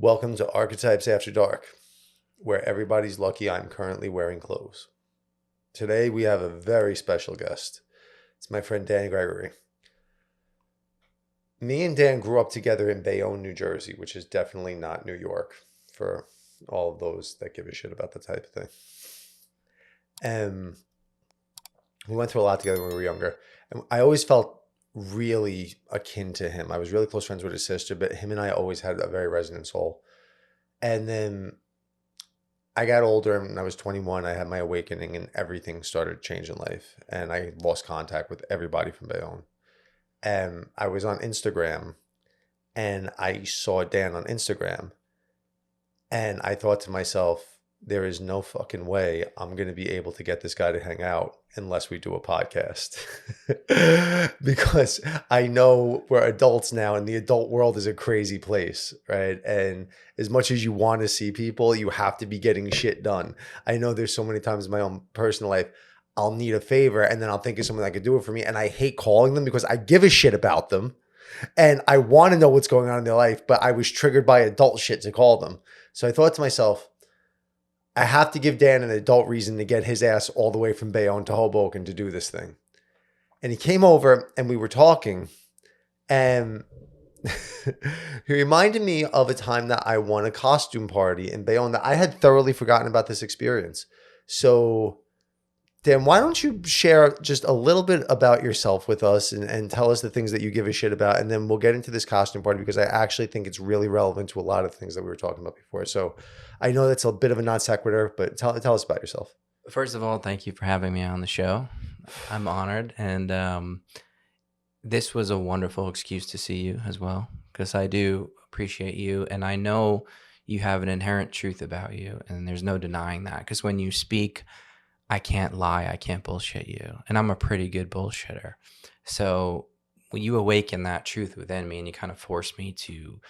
Welcome to Archetypes After Dark, where everybody's lucky I'm currently wearing clothes. Today we have a very special guest. It's my friend Dan Gregory. Me and Dan grew up together in Bayonne, New Jersey, which is definitely not New York for all of those that give a shit about the type of thing. And we went through a lot together when we were younger. And I always felt really akin to him. I was really close friends with his sister, but him and I always had a very resonant soul. And then I got older and I was 21. I had my awakening and everything started changing life. And I lost contact with everybody from Bayonne. And I was on Instagram and I saw Dan on Instagram. And I thought to myself, there is no fucking way I'm going to be able to get this guy to hang out unless we do a podcast. Because I know we're adults now and the adult world is a crazy place, right? And as much as you want to see people, you have to be getting shit done. I know there's so many times in my own personal life, I'll need a favor and then I'll think of someone that could do it for me. And I hate calling them because I give a shit about them and I want to know what's going on in their life, but I was triggered by adult shit to call them. So I thought to myself, I have to give Dan an adult reason to get his ass all the way from Bayonne to Hoboken to do this thing. And he came over and we were talking and he reminded me of a time that I won a costume party in Bayonne that I had thoroughly forgotten about this experience. So Dan, why don't you share just a little bit about yourself with us and tell us the things that you give a shit about, and then we'll get into this costume party because I actually think it's really relevant to a lot of things that we were talking about before. So I know that's a bit of a non sequitur, but tell us about yourself. First of all, thank you for having me on the show. I'm honored, and this was a wonderful excuse to see you as well because I do appreciate you, and I know you have an inherent truth about you, and there's no denying that because when you speak, I can't lie. I can't bullshit you. And I'm a pretty good bullshitter. So when you awaken that truth within me and you kind of force me to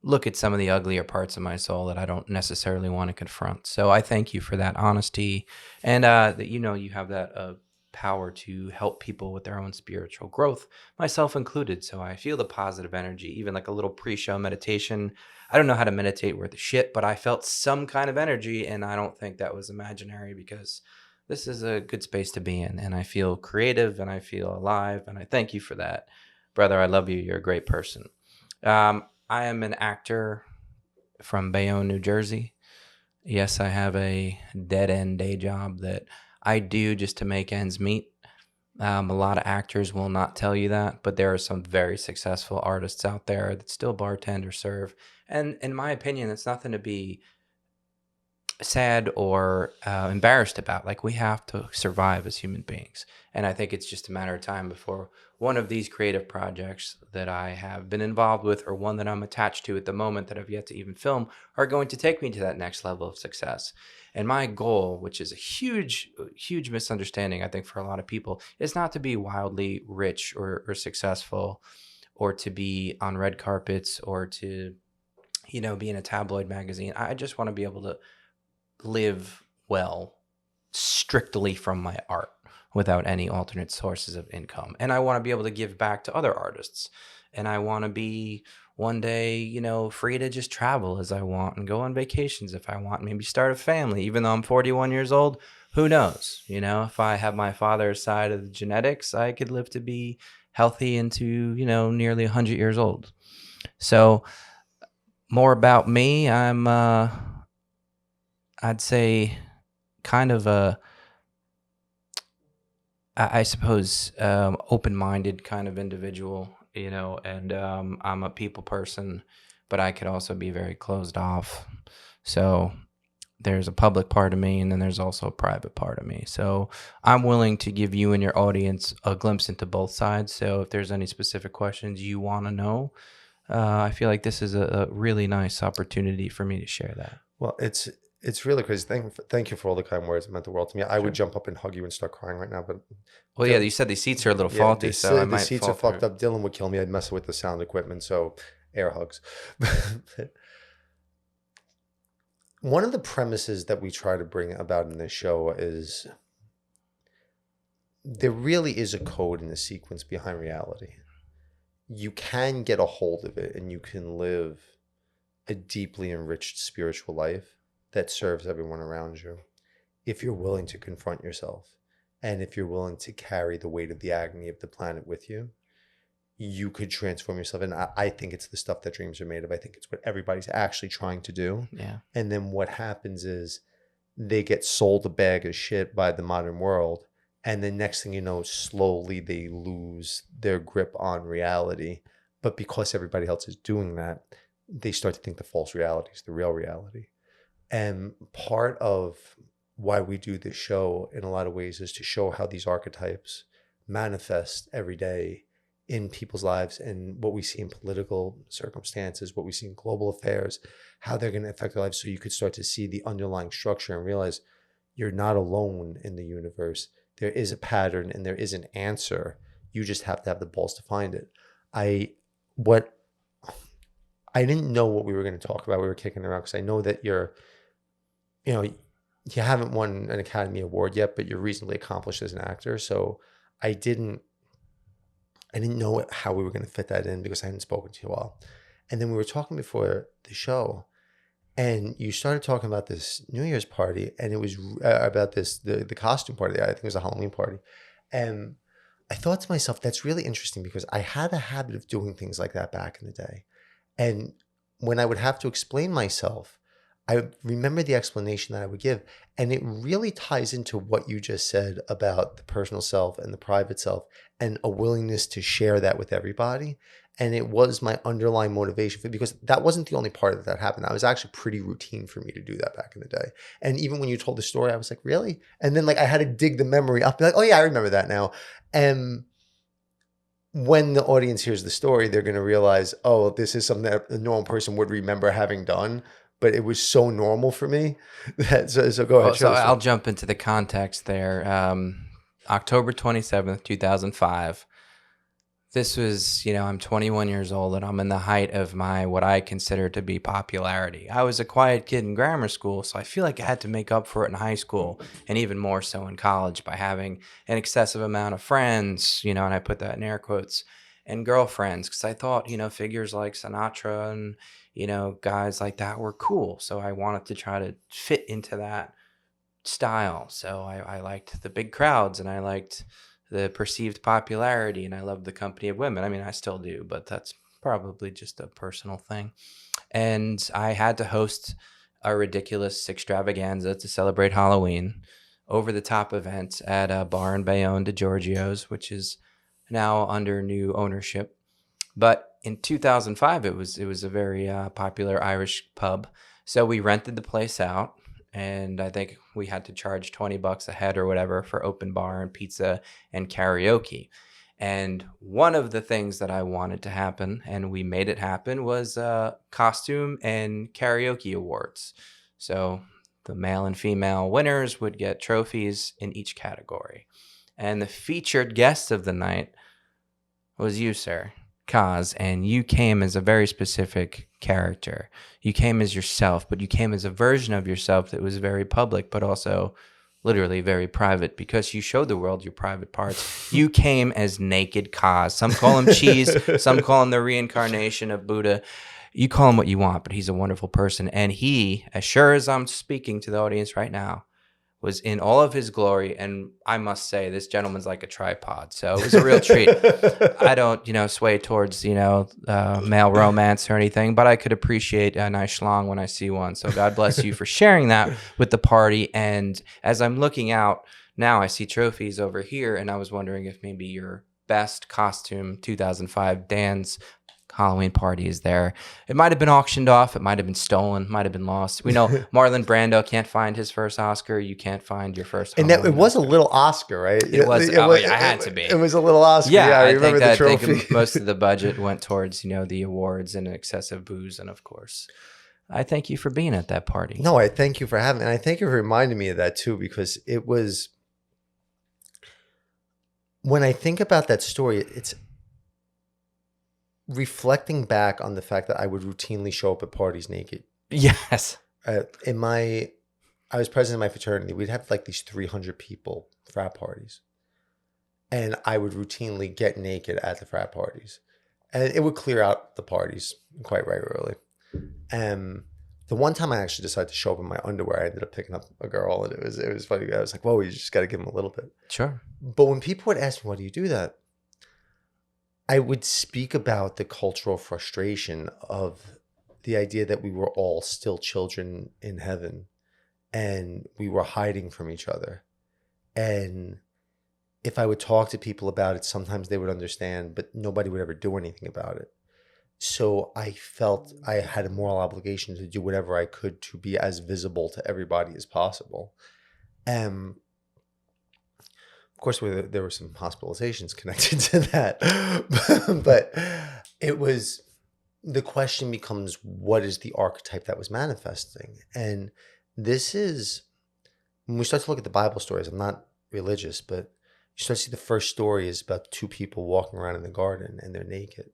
look at some of the uglier parts of my soul that I don't necessarily want to confront. So I thank you for that honesty and that, you have that power to help people with their own spiritual growth, myself included. So I feel the positive energy, even like a little pre-show meditation. I don't know how to meditate worth a shit, but I felt some kind of energy and I don't think that was imaginary because this is a good space to be in, and I feel creative, and I feel alive, and I thank you for that. Brother, I love you. You're a great person. I am an actor from Bayonne, New Jersey. Yes, I have a dead-end day job that I do just to make ends meet. A lot of actors will not tell you that, but there are some very successful artists out there that still bartend or serve. And in my opinion, it's nothing to be sad or embarrassed about. Like, we have to survive as human beings, and I think it's just a matter of time before one of these creative projects that I have been involved with or one that I'm attached to at the moment that I've yet to even film are going to take me to that next level of success. And my goal, which is a huge misunderstanding I think for a lot of people, is not to be wildly rich or successful or to be on red carpets or to be in a tabloid magazine. I just want to be able to live well strictly from my art without any alternate sources of income. And I want to be able to give back to other artists. And I want to be one day, free to just travel as I want and go on vacations if I want, maybe start a family. Even though I'm 41 years old, who knows? If I have my father's side of the genetics, I could live to be healthy into, nearly 100 years old. So more about me. I'm I'd say kind of I suppose, open-minded kind of individual, and I'm a people person, but I could also be very closed off. So there's a public part of me and then there's also a private part of me. So I'm willing to give you and your audience a glimpse into both sides. So if there's any specific questions you want to know, I feel like this is a really nice opportunity for me to share that. Well, it's really crazy. Thank you for all the kind words. It meant the world to me. I would jump up and hug you and start crying right now, but well, yeah, you said these seats are a little faulty, so I the might seats fall are fucked through. up. Dylan would kill me. I'd mess with the sound equipment, so air hugs. One of the premises that we try to bring about in this show is there really is a code and a sequence behind reality. You can get a hold of it and you can live a deeply enriched spiritual life that serves everyone around you, if you're willing to confront yourself and if you're willing to carry the weight of the agony of the planet with you, you could transform yourself. And I think it's the stuff that dreams are made of. I think it's what everybody's actually trying to do. Yeah. And then what happens is they get sold a bag of shit by the modern world. And the next thing you know, slowly they lose their grip on reality. But because everybody else is doing that, they start to think the false reality is the real reality. And part of why we do this show in a lot of ways is to show how these archetypes manifest every day in people's lives and what we see in political circumstances, what we see in global affairs, how they're going to affect our lives. So you could start to see the underlying structure and realize you're not alone in the universe. There is a pattern and there is an answer. You just have to have the balls to find it. I didn't know what we were going to talk about. We were kicking around because I know that you haven't won an Academy Award yet, but you're reasonably accomplished as an actor. So I didn't know how we were going to fit that in because I hadn't spoken to you all. And then we were talking before the show, and you started talking about this New Year's party, and it was about the costume party. I think it was a Halloween party. And I thought to myself, that's really interesting because I had a habit of doing things like that back in the day. And when I would have to explain myself, I remember the explanation that I would give. And it really ties into what you just said about the personal self and the private self and a willingness to share that with everybody. And it was my underlying motivation for, because that wasn't the only part that happened. That was actually pretty routine for me to do that back in the day. And even when you told the story, I was like, really? And then like I had to dig the memory up, be like, oh yeah, I remember that now. And when the audience hears the story, they're going to realize, oh, this is something that a normal person would remember having done. But it was so normal for me that so go ahead. So I'll jump into the context there. October 27th, 2005. This was, I'm 21 years old and I'm in the height of my, what I consider to be popularity. I was a quiet kid in grammar school, so I feel like I had to make up for it in high school and even more so in college by having an excessive amount of friends, and I put that in air quotes, and girlfriends, because I thought, figures like Sinatra and, guys like that were cool. So I wanted to try to fit into that style. So I liked the big crowds and I liked the perceived popularity and I loved the company of women. I mean, I still do, but that's probably just a personal thing. And I had to host a ridiculous extravaganza to celebrate Halloween, over the top event at a bar in Bayonne, DeGiorgio's, which is now under new ownership. But in 2005, it was a very popular Irish pub. So we rented the place out, and I think we had to charge $20 a head or whatever for open bar and pizza and karaoke. And one of the things that I wanted to happen, and we made it happen, was costume and karaoke awards. So the male and female winners would get trophies in each category. And the featured guest of the night was you, sir, Kaz, and you came as a very specific character. You came as yourself, but you came as a version of yourself that was very public, but also literally very private, because you showed the world your private parts. You came as naked Kaz. Some call him cheese, some call him the reincarnation of Buddha. You call him what you want, but he's a wonderful person. And he, as sure as I'm speaking to the audience right now, was in all of his glory. And I must say, this gentleman's like a tripod. So it was a real treat. I don't, sway towards, male romance or anything, but I could appreciate a nice schlong when I see one. So God bless you for sharing that with the party. And as I'm looking out now, I see trophies over here. And I was wondering if maybe your best costume 2005 Dan's Halloween party is there. It might have been auctioned off. It might have been stolen. Might have been lost. We know Marlon Brando can't find his first Oscar. You can't find your first and Halloween it was Oscar. a little Oscar, right? It was. I had to be. It was a little Oscar. Yeah, I remember the trophy. I think most of the budget went towards, the awards and excessive booze. And of course, I thank you for being at that party. No, I thank you for having me. And I thank you for reminding me of that too, because it was, when I think about that story, it's reflecting back on the fact that I would routinely show up at parties naked. Yes. I was president of my fraternity. We'd have like these 300 people frat parties. And I would routinely get naked at the frat parties. And it would clear out the parties quite regularly. The one time I actually decided to show up in my underwear, I ended up picking up a girl, and it was funny. I was like, "Whoa, you just got to give him a little bit." Sure. But when people would ask me, "Why do you do that?" I would speak about the cultural frustration of the idea that we were all still children in heaven, and we were hiding from each other. And if I would talk to people about it, sometimes they would understand, but nobody would ever do anything about it. So I felt I had a moral obligation to do whatever I could to be as visible to everybody as possible. And of course, there were some hospitalizations connected to that, but it was the question becomes, what is the archetype that was manifesting? And this is when we start to look at the Bible stories. I'm not religious, but you start to see the first story is about two people walking around in the garden and they're naked.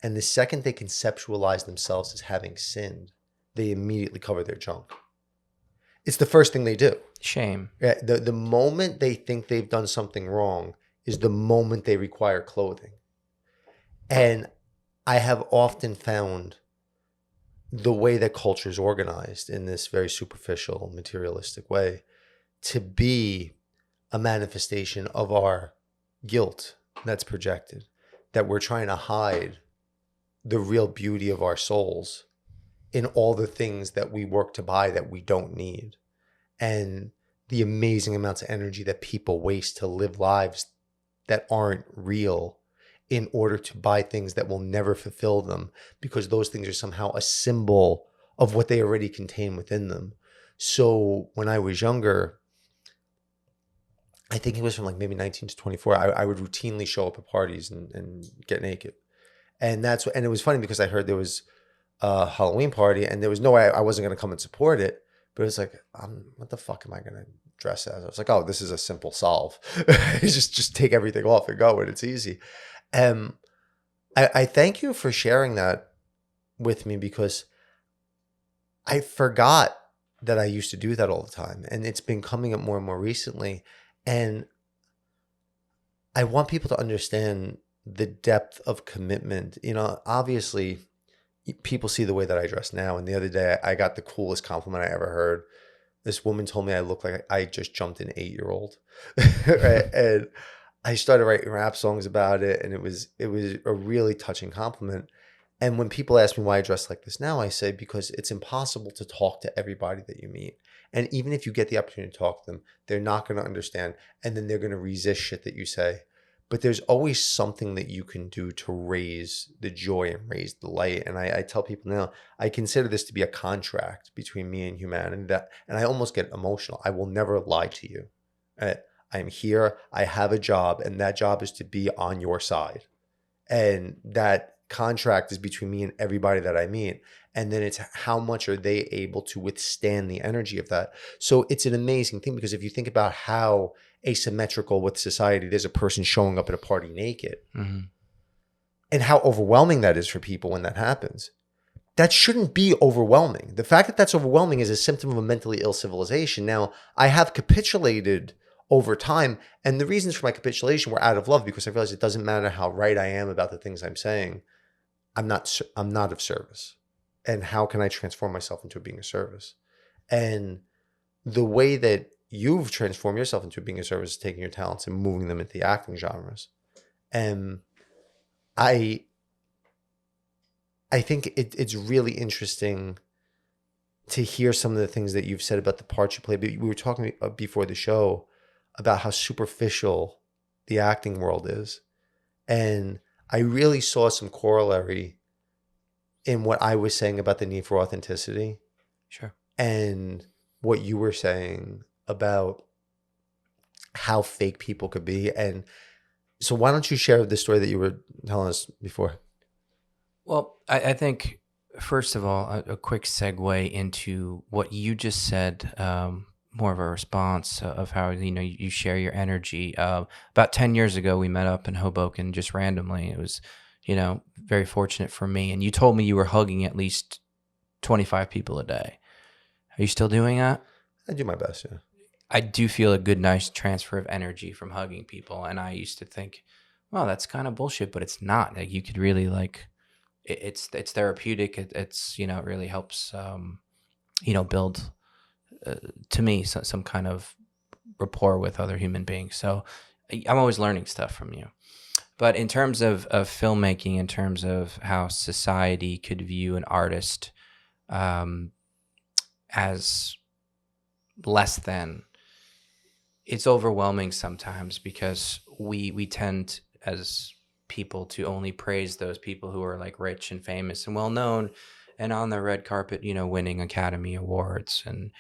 And the second they conceptualize themselves as having sinned, they immediately cover their junk. It's the first thing they do. Shame. Yeah, the moment they think they've done something wrong is the moment they require clothing. And I have often found the way that culture is organized in this very superficial, materialistic way to be a manifestation of our guilt that's projected, that we're trying to hide the real beauty of our souls in all the things that we work to buy that we don't need. And the amazing amounts of energy that people waste to live lives that aren't real in order to buy things that will never fulfill them, because those things are somehow a symbol of what they already contain within them. So when I was younger, I think it was from like maybe 19 to 24, I would routinely show up at parties and get naked. And and it was funny because I heard there was a Halloween party and there was no way I wasn't going to come and support it. But it was like, what the fuck am I going to dress as? I was like, oh, this is a simple solve. just take everything off and go, and it's easy. I thank you for sharing that with me, because I forgot that I used to do that all the time. And it's been coming up more and more recently. And I want people to understand the depth of commitment. You know, obviously, people see the way that I dress now. And the other day, I got the coolest compliment I ever heard. This woman told me I look like I just jumped an 8-year-old. Right? And I started writing rap songs about it. And it was a really touching compliment. And when people ask me why I dress like this now, I say, because it's impossible to talk to everybody that you meet. And even if you get the opportunity to talk to them, they're not going to understand. And then they're going to resist shit that you say. But there's always something that you can do to raise the joy and raise the light. And I tell people now, I consider this to be a contract between me and humanity. And I almost get emotional. I will never lie to you. I'm here. I have a job. And that job is to be on your side. And that contract is between me and everybody that I meet. And then it's how much are they able to withstand the energy of that. So it's an amazing thing, because if you think about how asymmetrical with society, there's a person showing up at a party naked, and how overwhelming that is for people when that happens. That shouldn't be overwhelming. The fact that that's overwhelming is a symptom of a mentally ill civilization. Now, I have capitulated over time, and the reasons for my capitulation were out of love, because I realized it doesn't matter how right I am about the things I'm saying. I'm not of service. And how can I transform myself into being of service? And the way that you've transformed yourself into being of service is taking your talents and moving them into the acting genres. And I think it's really interesting to hear some of the things that you've said about the parts you play. But we were talking before the show about how superficial the acting world is. And I really saw some corollary in what I was saying about the need for authenticity. Sure. And what you were saying about how fake people could be. And so why don't you share the story that you were telling us before? Well, I think, first of all, a quick segue into what you just said, more of a response of how, you share your energy. About 10 years ago, we met up in Hoboken just randomly. It was, very fortunate for me. And you told me you were hugging at least 25 people a day. Are you still doing that? I do my best, yeah. I do feel a good, nice transfer of energy from hugging people. And I used to think, well, that's kind of bullshit, but it's not. Like, you could really it's therapeutic. It's you know, it really helps you know, build to me some kind of rapport with other human beings. So I'm always learning stuff from you. But in terms of filmmaking, in terms of how society could view an artist um, as less than, it's overwhelming sometimes because we tend as people to only praise those people who are like rich and famous and well known and on the red carpet, you know, winning Academy Awards. And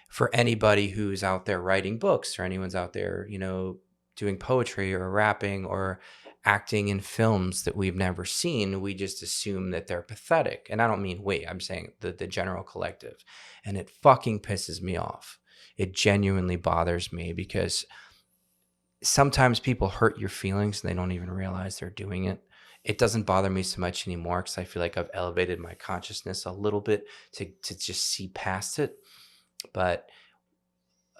for anybody who's out there writing books or anyone's out there, you know, doing poetry or rapping or acting in films that we've never seen, we just assume that they're pathetic. And I don't mean we, I'm saying the general collective. And it fucking pisses me off. It genuinely bothers me because sometimes people hurt your feelings and they don't even realize they're doing it. It doesn't bother me so much anymore because I feel like I've elevated my consciousness a little bit to just see past it. But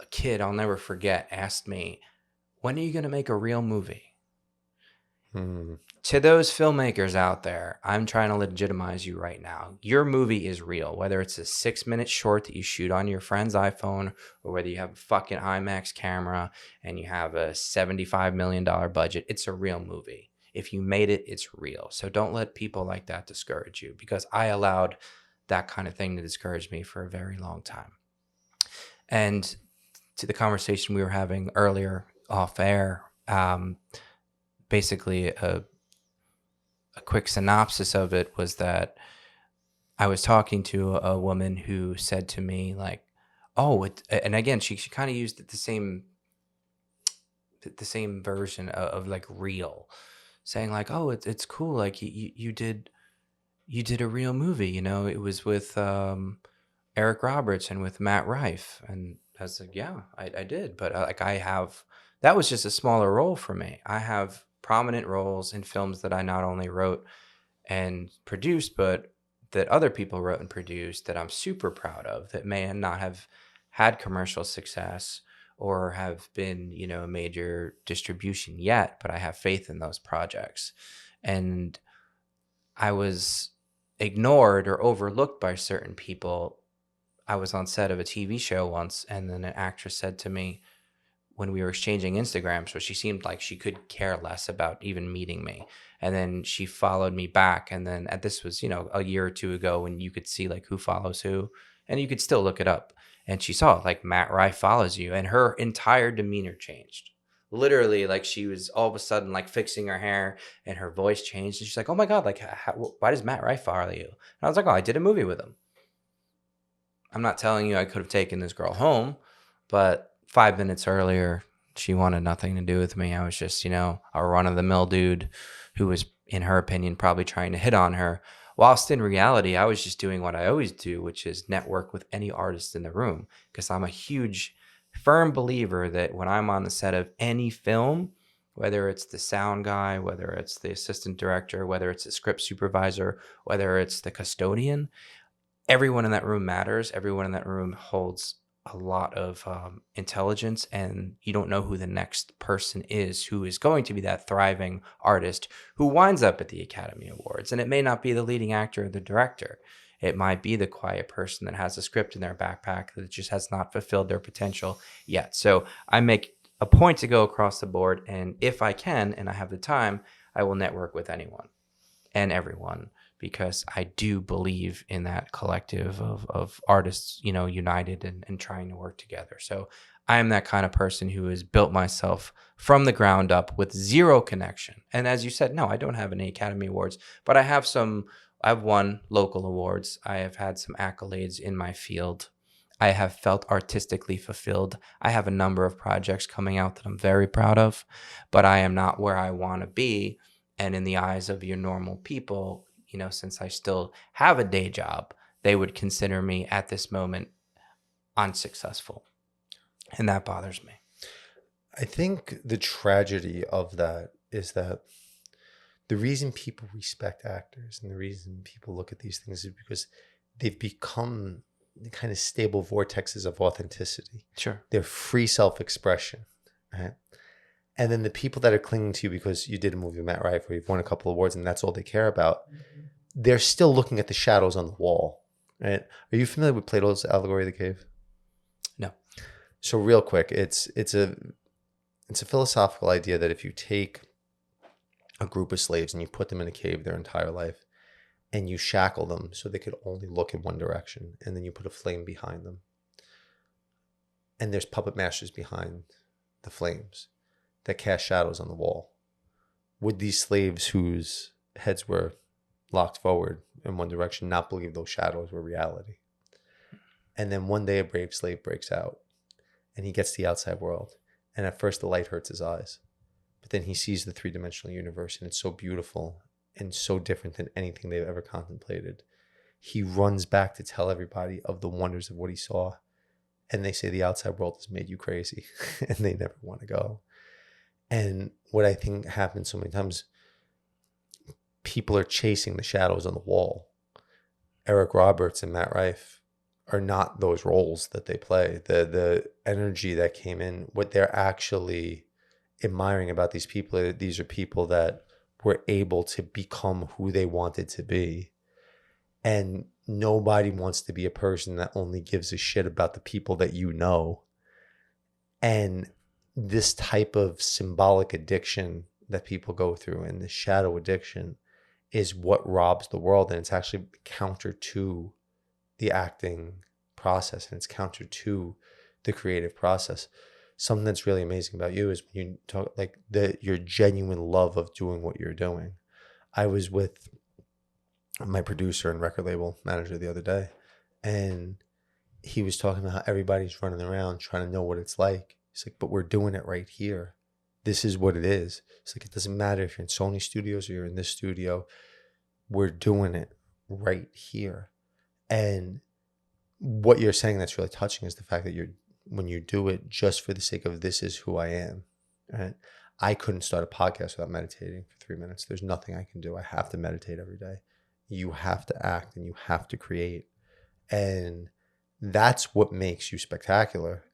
a kid I'll never forget asked me, when are you going to make a real movie? To those filmmakers out there, I'm trying to legitimize you right now. Your movie is real, whether it's a 6-minute short that you shoot on your friend's iPhone or whether you have a fucking IMAX camera and you have a $75 million budget. It's a real movie. If you made it, it's real. So don't let people like that discourage you, because I allowed that kind of thing to discourage me for a very long time. And to the conversation we were having earlier off air, basically a quick synopsis of it was that I was talking to a woman who said to me like, oh, and again, she kind of used the same version of like real, saying like, oh, it's cool. Like you did a real movie, you know, it was with Eric Roberts and with Matt Rife. And I was like, yeah, I did. But like that was just a smaller role for me. I have prominent roles in films that I not only wrote and produced, but that other people wrote and produced that I'm super proud of, that may not have had commercial success or have been, you know, a major distribution yet, but I have faith in those projects. And I was ignored or overlooked by certain people. I was on set of a TV show once, and then an actress said to me, when we were exchanging Instagram, so she seemed like she could care less about even meeting me. And then she followed me back. And then this was, you know, a year or two ago when you could see like who follows who, and you could still look it up. And she saw like Matt Rife follows you, and her entire demeanor changed. Literally, like she was all of a sudden like fixing her hair and her voice changed. And she's like, oh my God, like why does Matt Rife follow you? And I was like, oh, I did a movie with him. I'm not telling you I could have taken this girl home, but 5 minutes earlier, she wanted nothing to do with me. I was just, you know, a run-of-the-mill dude who was, in her opinion, probably trying to hit on her. Whilst in reality, I was just doing what I always do, which is network with any artist in the room, because I'm a huge, firm believer that when I'm on the set of any film, whether it's the sound guy, whether it's the assistant director, whether it's the script supervisor, whether it's the custodian, everyone in that room matters. Everyone in that room holds a lot of intelligence, and you don't know who the next person is who is going to be that thriving artist who winds up at the Academy Awards. And it may not be the leading actor or the director. It might be the quiet person that has a script in their backpack that just has not fulfilled their potential yet. So I make a point to go across the board, and if I can and I have the time, I will network with anyone and everyone, because I do believe in that collective of artists, you know, united and trying to work together. So I am that kind of person who has built myself from the ground up with zero connection. And as you said, no, I don't have any Academy Awards, but I've won local awards. I have had some accolades in my field. I have felt artistically fulfilled. I have a number of projects coming out that I'm very proud of, but I am not where I want to be. And in the eyes of your normal people, you know, since I still have a day job, they would consider me at this moment unsuccessful. And that bothers me. I think the tragedy of that is that the reason people respect actors and the reason people look at these things is because they've become the kind of stable vortexes of authenticity. Sure. They're free self-expression, right? And then the people that are clinging to you because you did a movie with Matt Rife or you've won a couple of awards and that's all they care about, they're still looking at the shadows on the wall, right? Are you familiar with Plato's allegory of the cave? No. So real quick, it's a philosophical idea that if you take a group of slaves and you put them in a cave their entire life and you shackle them so they could only look in one direction, and then you put a flame behind them, and there's puppet masters behind the flames that cast shadows on the wall, would these slaves whose heads were locked forward in one direction not believe those shadows were reality? And then one day a brave slave breaks out and he gets to the outside world, and at first the light hurts his eyes, but then he sees the three-dimensional universe, and it's so beautiful and so different than anything they've ever contemplated. He runs back to tell everybody of the wonders of what he saw, and they say the outside world has made you crazy and they never want to go. And what I think happens so many times, people are chasing the shadows on the wall. Eric Roberts and Matt Rife are not those roles that they play. The energy that came in, what they're actually admiring about these people, these are people that were able to become who they wanted to be. And nobody wants to be a person that only gives a shit about the people that you know. And this type of symbolic addiction that people go through, and the shadow addiction, is what robs the world. And it's actually counter to the acting process, and it's counter to the creative process. Something that's really amazing about you is when you talk like your genuine love of doing what you're doing. I was with my producer and record label manager the other day, and he was talking about how everybody's running around trying to know what it's like. He's like, but we're doing it right here. This is what it is. It's like, it doesn't matter if you're in Sony Studios or you're in this studio. We're doing it right here. And what you're saying that's really touching is the fact that when you do it just for the sake of this is who I am, right? I couldn't start a podcast without meditating for 3 minutes. There's nothing I can do. I have to meditate every day. You have to act and you have to create. And that's what makes you spectacular.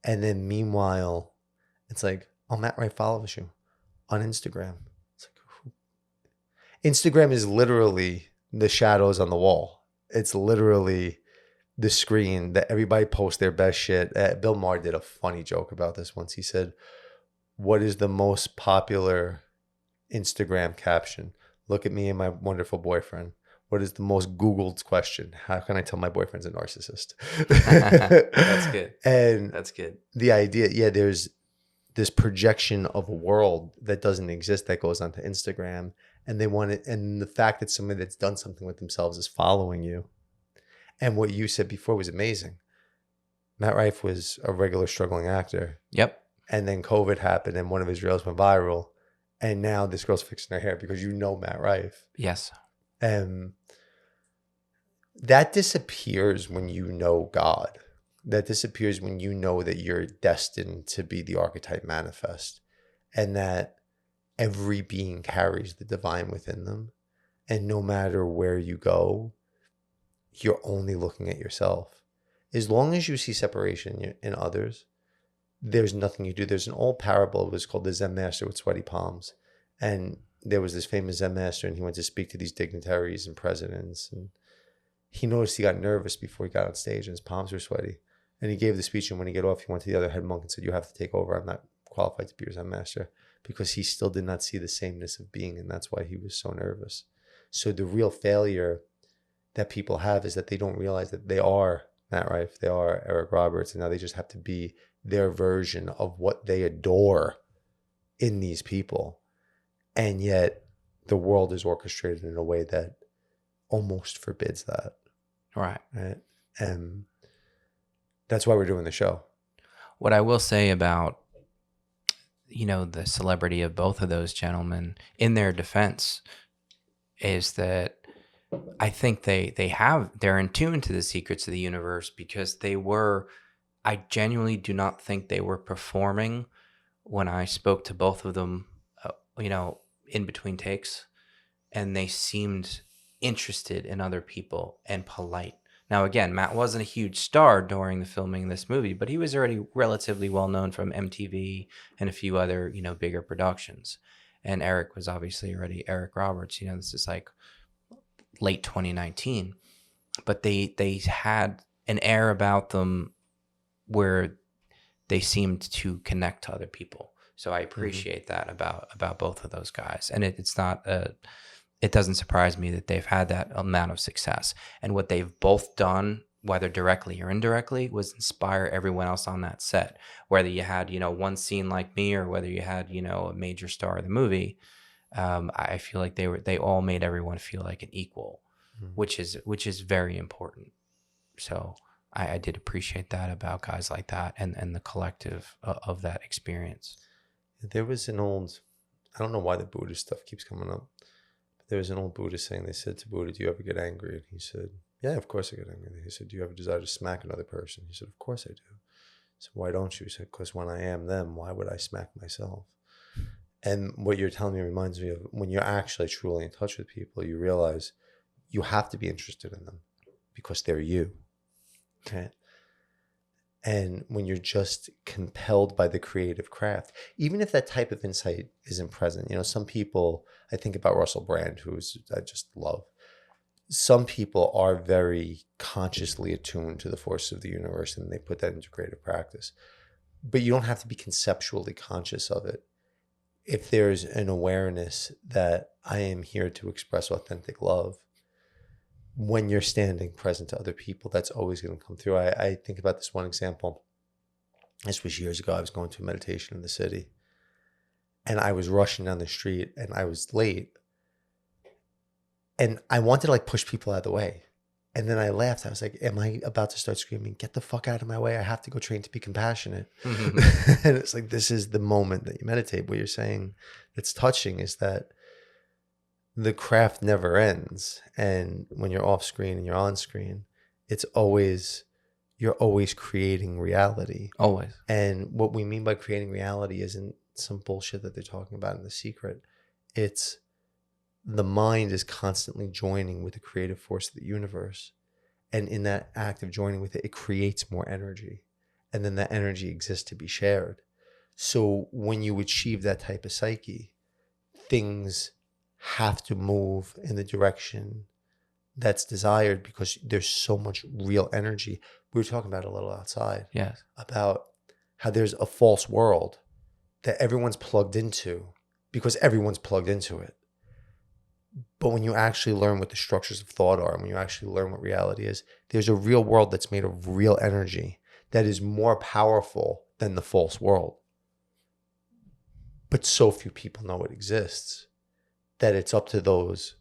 And then meanwhile, it's like, oh, Matt Wright follows you on Instagram. It's like, Instagram is literally the shadows on the wall. It's literally the screen that everybody posts their best shit. Bill Maher did a funny joke about this once. He said, what is the most popular Instagram caption? Look at me and my wonderful boyfriend. What is the most Googled question? How can I tell my boyfriend's a narcissist? That's good. And that's good. The idea, there's this projection of a world that doesn't exist that goes onto Instagram, and they want it. And the fact that somebody that's done something with themselves is following you. And what you said before was amazing. Matt Rife was a regular struggling actor. Yep. And then COVID happened and one of his reels went viral. And now this girl's fixing her hair because you know Matt Rife. Yes. That disappears when you know God. That disappears when you know that you're destined to be the archetype manifest, and that every being carries the divine within them. And no matter where you go, you're only looking at yourself. As long as you see separation in others, there's nothing you do. There's an old parable. It was called the Zen Master with Sweaty Palms. And there was this famous Zen master, and he went to speak to these dignitaries and presidents. And he noticed he got nervous before he got on stage, and his palms were sweaty. And he gave the speech, and when he got off, he went to the other head monk and said, you have to take over. I'm not qualified to be your Zen master. Because he still did not see the sameness of being, and that's why he was so nervous. So the real failure that people have is that they don't realize that they are Matt Rife, they are Eric Roberts, and now they just have to be their version of what they adore in these people. And yet the world is orchestrated in a way that almost forbids that. Right. And that's why we're doing the show. What I will say about, the celebrity of both of those gentlemen, in their defense, is that I think they're in tune to the secrets of the universe, because I genuinely do not think they were performing when I spoke to both of them, in between takes, and they seemed interested in other people and polite. Now, again, Matt wasn't a huge star during the filming of this movie, but he was already relatively well known from MTV and a few other, bigger productions. And Eric was obviously already Eric Roberts. This is like late 2019, but they had an air about them where they seemed to connect to other people. So I appreciate that about both of those guys. And it's not it doesn't surprise me that they've had that amount of success. And what they've both done, whether directly or indirectly, was inspire everyone else on that set. Whether you had, one scene like me, or whether you had, a major star of the movie, I feel like they all made everyone feel like an equal, which is very important. So I did appreciate that about guys like that, and the collective of that experience. There was an old, I don't know why the Buddhist stuff keeps coming up. But there was an old Buddhist saying, they said to Buddha, do you ever get angry? And he said, yeah, of course I get angry. He said, do you have a desire to smack another person? He said, of course I do. So why don't you? He said, because when I am them, why would I smack myself? And what you're telling me reminds me of when you're actually truly in touch with people, you realize you have to be interested in them because they're you. Right? And when you're just compelled by the creative craft, even if that type of insight isn't present, some people, I think about Russell Brand, I just love. Some people are very consciously attuned to the force of the universe, and they put that into creative practice. But you don't have to be conceptually conscious of it. If there's an awareness that I am here to express authentic love, when you're standing present to other people, that's always going to come through. I think about this one example. This was years ago. I was going to a meditation in the city, and I was rushing down the street, and I was late. And I wanted to push people out of the way. And then I laughed. I was like, am I about to start screaming, get the fuck out of my way? I have to go train to be compassionate. And it's like, this is the moment that you meditate. What you're saying that's touching is that the craft never ends. And when you're off screen and you're on screen, you're always creating reality. Always. And what we mean by creating reality isn't some bullshit that they're talking about in The Secret. It's the mind is constantly joining with the creative force of the universe. And in that act of joining with it, it creates more energy. And then that energy exists to be shared. So when you achieve that type of psyche, things have to move in the direction that's desired because there's so much real energy. We were talking about it a little outside. Yes. About how there's a false world that everyone's plugged into because everyone's plugged into it. But when you actually learn what the structures of thought are, and when you actually learn what reality is, there's a real world that's made of real energy that is more powerful than the false world. But so few people know it exists that it's up to those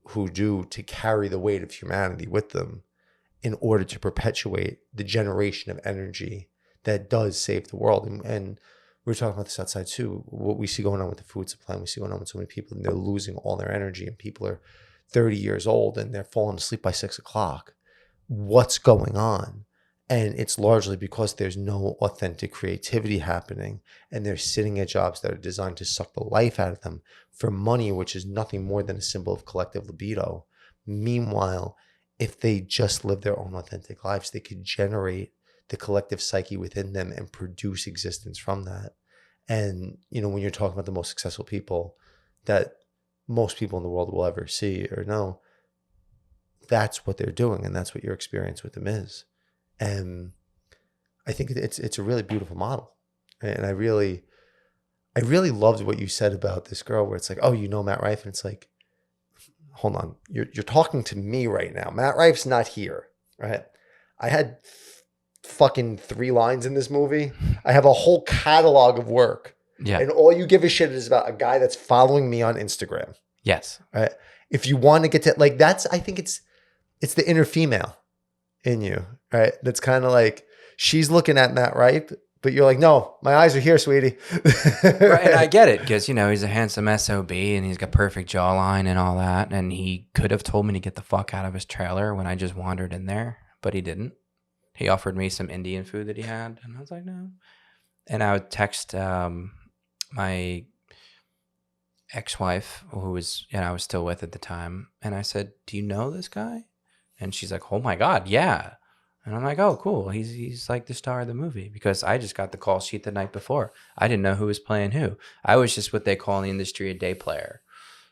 who do to carry the weight of humanity with them in order to perpetuate the generation of energy that does save the world. And we were talking about this outside too, what we see going on with the food supply, and we see going on with so many people, and they're losing all their energy, and people are 30 years old and they're falling asleep by 6 o'clock. What's going on? And it's largely because there's no authentic creativity happening, and they're sitting at jobs that are designed to suck the life out of them for money, which is nothing more than a symbol of collective libido. Meanwhile, if they just live their own authentic lives, they could generate the collective psyche within them and produce existence from that. And, when you're talking about the most successful people that most people in the world will ever see or know, that's what they're doing, and that's what your experience with them is. And I think it's a really beautiful model. And I really loved what you said about this girl, where it's like, oh, Matt Rife. And it's like, hold on, you're talking to me right now. Matt Rife's not here, right? I had fucking 3 lines in this movie. I have a whole catalog of work. Yeah. And all you give a shit is about a guy that's following me on Instagram. Yes. Right? If you want to get to I think it's the inner female in you, right? That's kind of like, she's looking at Matt Rife, but you're like, no, my eyes are here, sweetie. Right, and I get it, because he's a handsome SOB and he's got perfect jawline and all that, and he could have told me to get the fuck out of his trailer when I just wandered in there, but he didn't. He offered me some Indian food that he had, and I was like, no. And I would text my ex-wife, who was, I was still with at the time, and I said, do you know this guy? And she's like, oh my God, yeah. And I'm like, oh, cool. He's like the star of the movie, because I just got the call sheet the night before. I didn't know who was playing who. I was just what they call in the industry a day player.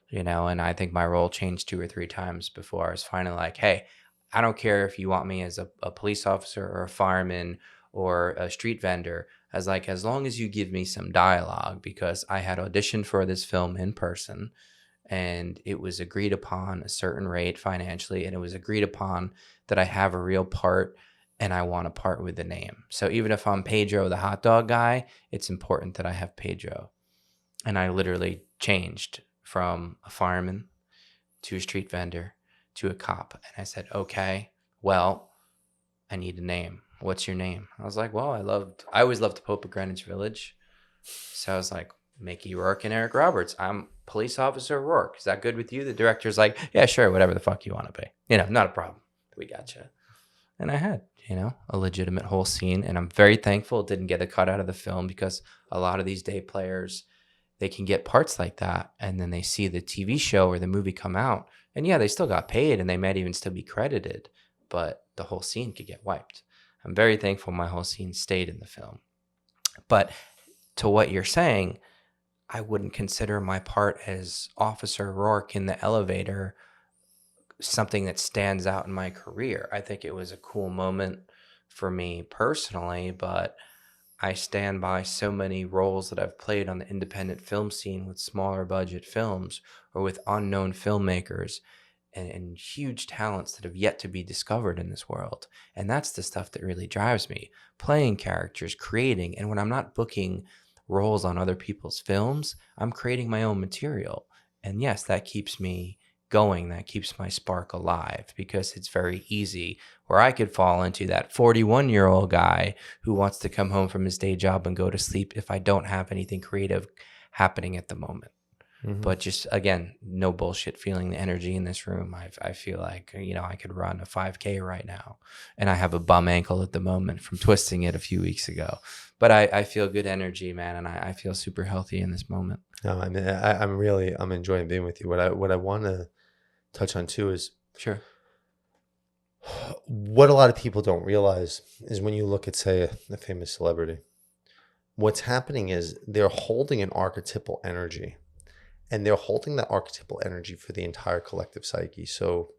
you know, and I think my role changed 2 or 3 times before I was finally like, hey, I don't care if you want me as a police officer or a fireman or a street vendor. As like, as long as you give me some dialogue, because I had auditioned for this film in person and it was agreed upon a certain rate financially, and it was agreed upon that I have a real part and I want a part with the name. So even if I'm Pedro the hot dog guy, it's important that I have Pedro. And I literally changed from a fireman to a street vendor to a cop. And I said, okay, well, I need a name. What's your name? I was like, well, I always loved Pope of Greenwich Village. So I was like, Mickey Rourke and Eric Roberts. I'm police officer Rourke. Is that good with you? The director's like, yeah, sure, whatever the fuck you want to be. You know, not a problem. We gotcha. And I had, you know, a legitimate whole scene. And I'm very thankful it didn't get a cut out of the film, because a lot of these day players, they can get parts like that. And then they see the TV show or the movie come out. And yeah, they still got paid and they might even still be credited, but the whole scene could get wiped. I'm very thankful my whole scene stayed in the film. But to what you're saying, I wouldn't consider my part as Officer Rourke in the elevator something that stands out in my career. I think it was a cool moment for me personally, but I stand by so many roles that I've played on the independent film scene with smaller budget films or with unknown filmmakers and huge talents that have yet to be discovered in this world. And that's the stuff that really drives me. Playing characters, creating. And when I'm not booking roles on other people's films, I'm creating my own material. And yes, that keeps me going. That keeps my spark alive, because it's very easy where I could fall into that 41-year-old guy who wants to come home from his day job and go to sleep if I don't have anything creative happening at the moment. But just, again, no bullshit, feeling the energy in this room. I feel like, you know, I could run a 5K right now, and I have a bum ankle at the moment from twisting it a few weeks ago. But I feel good energy, man, and I feel super healthy in this moment. No, I mean, I'm enjoying being with you. What I want to touch on too is Sure. what a lot of people don't realize is when you look at, say, a famous celebrity, what's happening is they're holding an archetypal energy. And they're holding that archetypal energy for the entire collective psyche. So,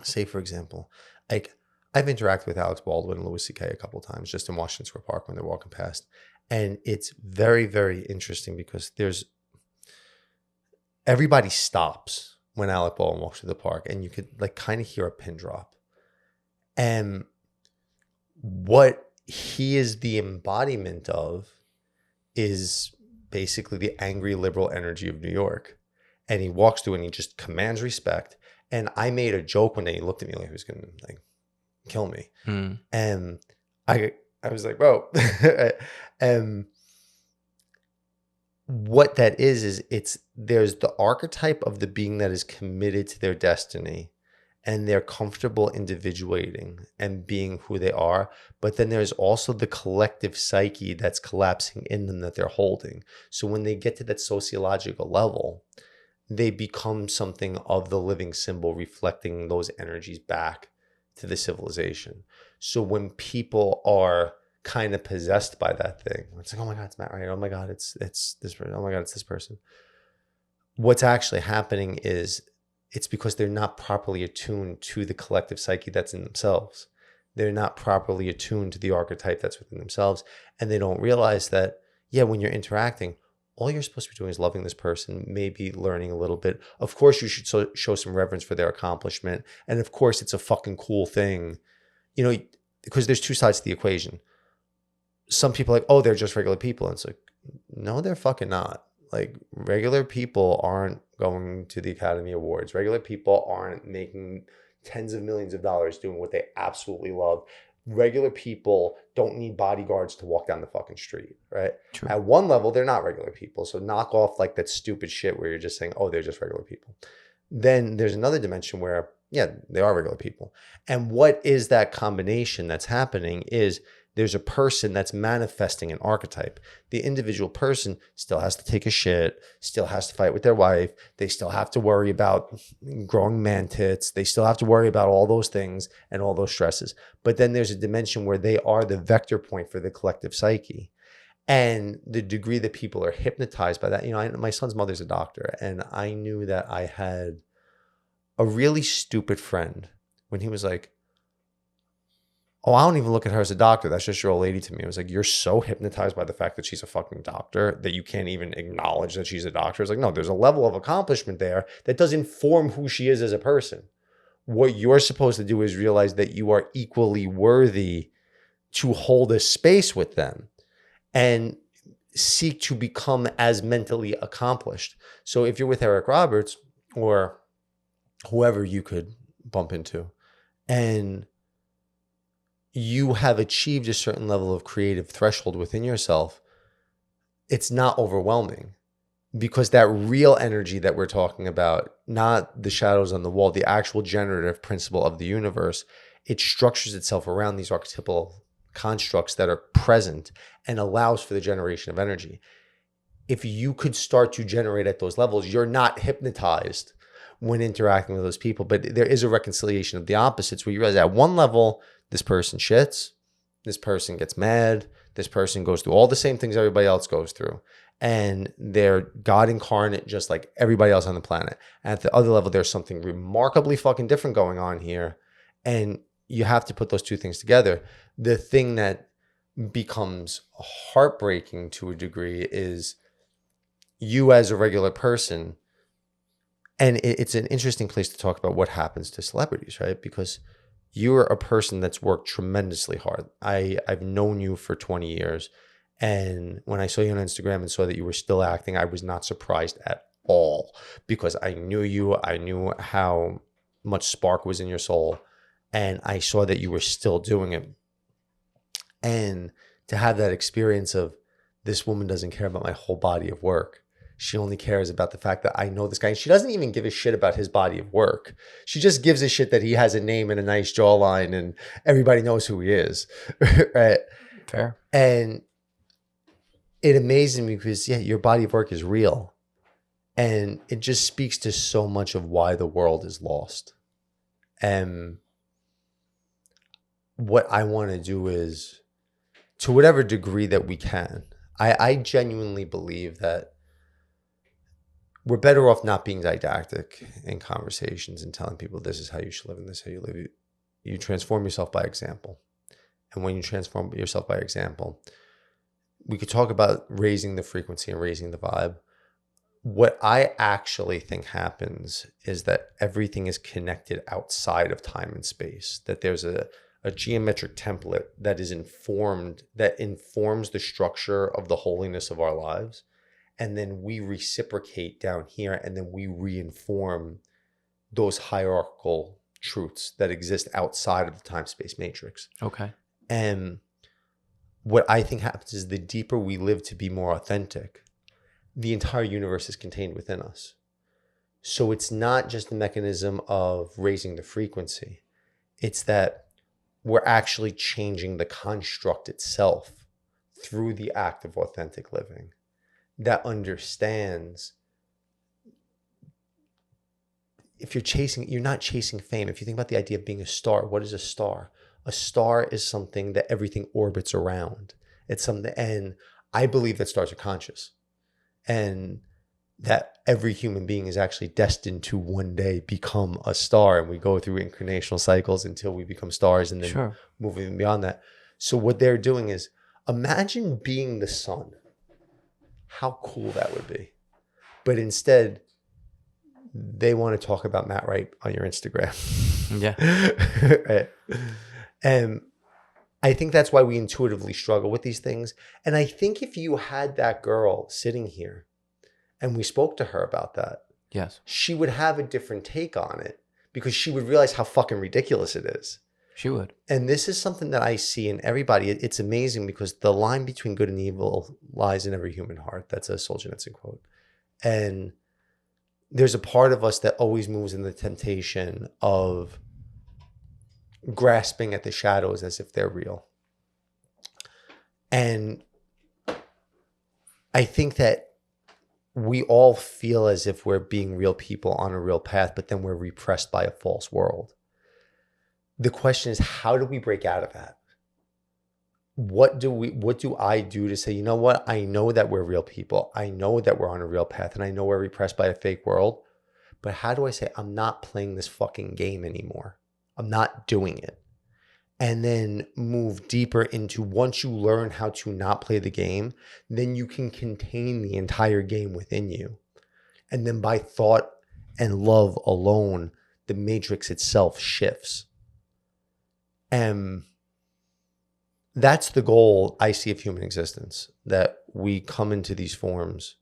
say, for example, like I've interacted with Alex Baldwin and Louis C.K. a couple of times just in Washington Square Park when they're walking past. And it's very, very interesting because everybody stops when Alec Baldwin walks through the park, and you could like kind of hear a pin drop. And what he is the embodiment of is basically the angry liberal energy of New York. And he walks through and he just commands respect. And I made a joke one day. He looked at me like he was going to like kill me. And I was like, bro. And what that is there's the archetype of the being that is committed to their destiny and they're comfortable individuating and being who they are. But then there's also the collective psyche that's collapsing in them that they're holding. So when they get to that sociological level, they become something of the living symbol, reflecting those energies back to the civilization. So when people are kind of possessed by that thing, it's like, oh my God, it's Matt Wright. Oh my God, it's this person. Oh my God, it's this person. What's actually happening is it's because they're not properly attuned to the collective psyche that's in themselves. They're not properly attuned to the archetype that's within themselves. And they don't realize that, yeah, when you're interacting, all you're supposed to be doing is loving this person, maybe learning a little bit. Of course, you should show some reverence for their accomplishment. And of course, it's a fucking cool thing, you know, because there's two sides to the equation. Some people are like, oh, they're just regular people. And it's like, no, they're fucking not. Like, regular people aren't going to the Academy Awards. Regular people aren't making tens of millions of dollars doing what they absolutely love. Regular people don't need bodyguards to walk down the fucking street, right? True. At one level, they're not regular people. So knock off like that stupid shit where you're just saying, oh, they're just regular people. Then there's another dimension where, yeah, they are regular people. And what is that combination that's happening is there's a person that's manifesting an archetype. The individual person still has to take a shit, still has to fight with their wife. They still have to worry about growing man tits. They still have to worry about all those things and all those stresses. But then there's a dimension where they are the vector point for the collective psyche. And the degree that people are hypnotized by that, my son's mother's a doctor, and I knew that I had a really stupid friend when he was like, oh, I don't even look at her as a doctor. That's just your old lady to me. I was like, you're so hypnotized by the fact that she's a fucking doctor that you can't even acknowledge that she's a doctor. It's like, no, there's a level of accomplishment there that does inform who she is as a person. What you're supposed to do is realize that you are equally worthy to hold a space with them and seek to become as mentally accomplished. So if you're with Eric Roberts or whoever you could bump into, and you have achieved a certain level of creative threshold within yourself, it's not overwhelming, because that real energy that we're talking about, not the shadows on the wall, the actual generative principle of the universe, it structures itself around these archetypal constructs that are present and allows for the generation of energy. If you could start to generate at those levels, you're not hypnotized when interacting with those people, but there is a reconciliation of the opposites where you realize at one level, this person shits, this person gets mad, this person goes through all the same things everybody else goes through, and they're God incarnate just like everybody else on the planet. And at the other level, there's something remarkably fucking different going on here, and you have to put those two things together. The thing that becomes heartbreaking to a degree is you as a regular person, and it's an interesting place to talk about what happens to celebrities, right? Because you're a person that's worked tremendously hard. I've known you for 20 years. And when I saw you on Instagram and saw that you were still acting, I was not surprised at all, because I knew you. I knew how much spark was in your soul. And I saw that you were still doing it. And to have that experience of, this woman doesn't care about my whole body of work. She only cares about the fact that I know this guy. And she doesn't even give a shit about his body of work. She just gives a shit that he has a name and a nice jawline and everybody knows who he is. Right? Fair. And it amazes me because, yeah, your body of work is real. And it just speaks to so much of why the world is lost. And what I want to do is, to whatever degree that we can, I genuinely believe that we're better off not being didactic in conversations and telling people this is how you should live and this is how you live. You transform yourself by example. And when you transform yourself by example, we could talk about raising the frequency and raising the vibe. What I actually think happens is that everything is connected outside of time and space, that there's a geometric template that is informed, that informs the structure of the holiness of our lives. And then we reciprocate down here, and then we reinform those hierarchical truths that exist outside of the time-space matrix. Okay. And what I think happens is, the deeper we live to be more authentic, the entire universe is contained within us. So it's not just the mechanism of raising the frequency. It's that we're actually changing the construct itself through the act of authentic living, that understands, if you're not chasing fame. If you think about the idea of being a star, what is a star? A star is something that everything orbits around. It's something, and I believe that stars are conscious, and that every human being is actually destined to one day become a star. And we go through incarnational cycles until we become stars, and then move even beyond that. So what they're doing is, imagine being the sun. How cool that would be. But instead, they want to talk about Matt Wright on your Instagram. Yeah. Right. And I think that's why we intuitively struggle with these things. And I think if you had that girl sitting here and we spoke to her about that, yes, she would have a different take on it, because she would realize how fucking ridiculous it is. She would. And this is something that I see in everybody. It's amazing, because the line between good and evil lies in every human heart. That's a Solzhenitsyn quote. And there's a part of us that always moves in the temptation of grasping at the shadows as if they're real. And I think that we all feel as if we're being real people on a real path, but then we're repressed by a false world. The question is, how do we break out of that? what do I do to say, you know what? I know that we're real people. I know that we're on a real path, and I know we're repressed by a fake world. But how do I say, I'm not playing this fucking game anymore? I'm not doing it. And then move deeper into, once you learn how to not play the game, then you can contain the entire game within you. And then by thought and love alone, the matrix itself shifts. And that's the goal I see of human existence, that we come into these forms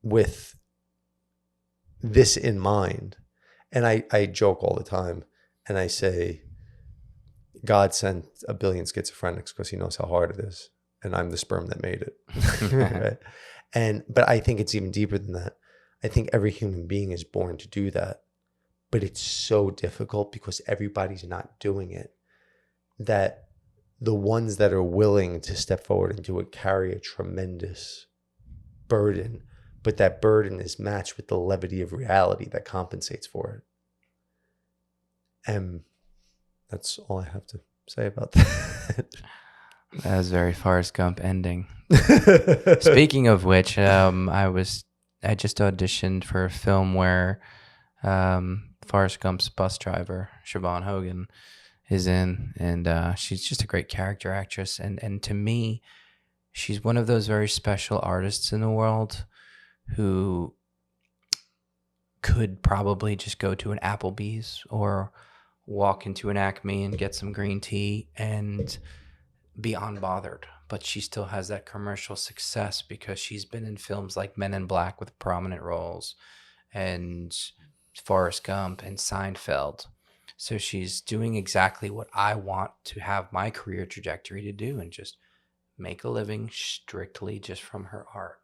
with this in mind. And I joke all the time, and I say, God sent a billion schizophrenics because he knows how hard it is. And I'm the sperm that made it. Right? But I think it's even deeper than that. I think every human being is born to do that. But it's so difficult because everybody's not doing it, that the ones that are willing to step forward and do it carry a tremendous burden. But that burden is matched with the levity of reality that compensates for it. And that's all I have to say about that. That was very Forrest Gump ending. Speaking of which, I just auditioned for a film where Forrest Gump's bus driver, Siobhan Hogan, is in, and she's just a great character actress. And to me, she's one of those very special artists in the world who could probably just go to an Applebee's or walk into an Acme and get some green tea and be unbothered. But she still has that commercial success because she's been in films like Men in Black with prominent roles, and Forrest Gump and Seinfeld. So she's doing exactly what I want to have my career trajectory to do, and just make a living strictly just from her art.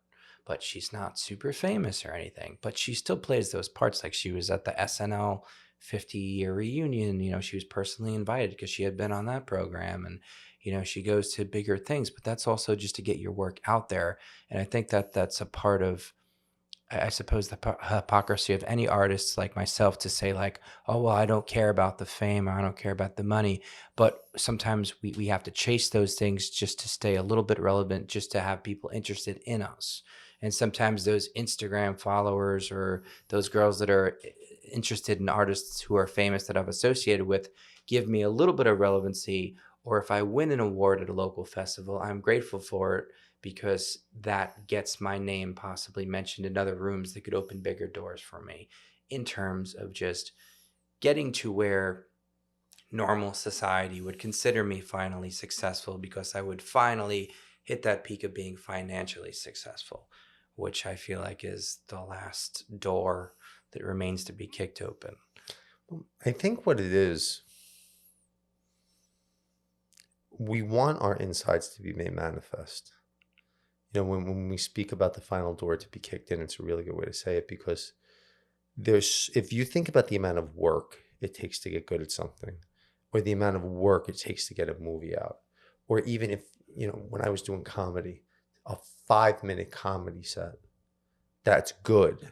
But she's not super famous or anything, but she still plays those parts. Like, she was at the SNL 50-year reunion. You know, she was personally invited because she had been on that program, and, you know, she goes to bigger things, but that's also just to get your work out there. And I think that that's a part of, I suppose, the hypocrisy of any artists like myself, to say like, oh, well, I don't care about the fame, or I don't care about the money. But sometimes we have to chase those things just to stay a little bit relevant, just to have people interested in us. And sometimes those Instagram followers, or those girls that are interested in artists who are famous that I've associated with, give me a little bit of relevancy. Or if I win an award at a local festival, I'm grateful for it, because that gets my name possibly mentioned in other rooms that could open bigger doors for me, in terms of just getting to where normal society would consider me finally successful, because I would finally hit that peak of being financially successful, which I feel like is the last door that remains to be kicked open. I think what it is, we want our insides to be made manifest. You know, when we speak about the final door to be kicked in, it's a really good way to say it, because if you think about the amount of work it takes to get good at something, or the amount of work it takes to get a movie out, or even if, you know, when I was doing comedy, a 5-minute comedy set, that's good.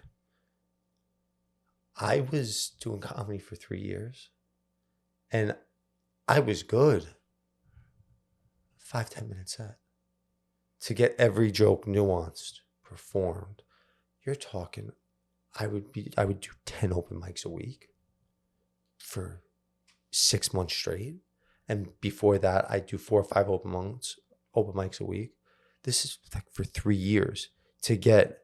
I was doing comedy for 3 years, and I was good. 5-10 minute set. To get every joke nuanced, performed, you're talking, I would do 10 open mics a week for 6 months straight. And before that, I'd do 4 or 5 open mics a week. This is like for 3 years to get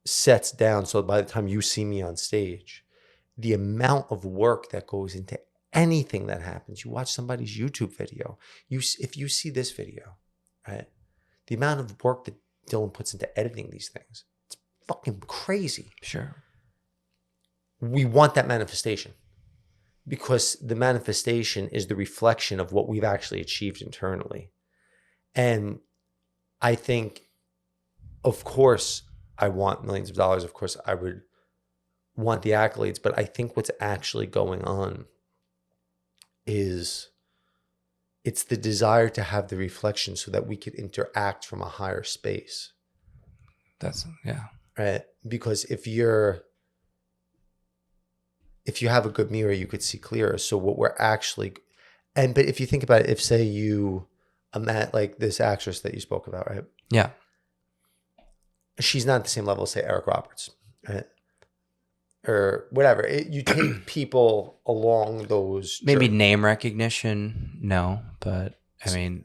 sets down. So by the time you see me on stage, the amount of work that goes into anything that happens, you watch somebody's YouTube video, if you see this video, right? The amount of work that Dylan puts into editing these things, it's fucking crazy. Sure. We want that manifestation, because the manifestation is the reflection of what we've actually achieved internally. And I think, of course, I want millions of dollars. Of course, I would want the accolades. But I think what's actually going on is it's the desire to have the reflection so that we could interact from a higher space. Yeah. Right? Because if you have a good mirror, you could see clearer. So what we're actually, but if you think about it, if say you I'm at like this actress that you spoke about, right? Yeah. She's not at the same level as say Eric Roberts, right? Or whatever. You take people along those Maybe journeys. name recognition, no, but I mean,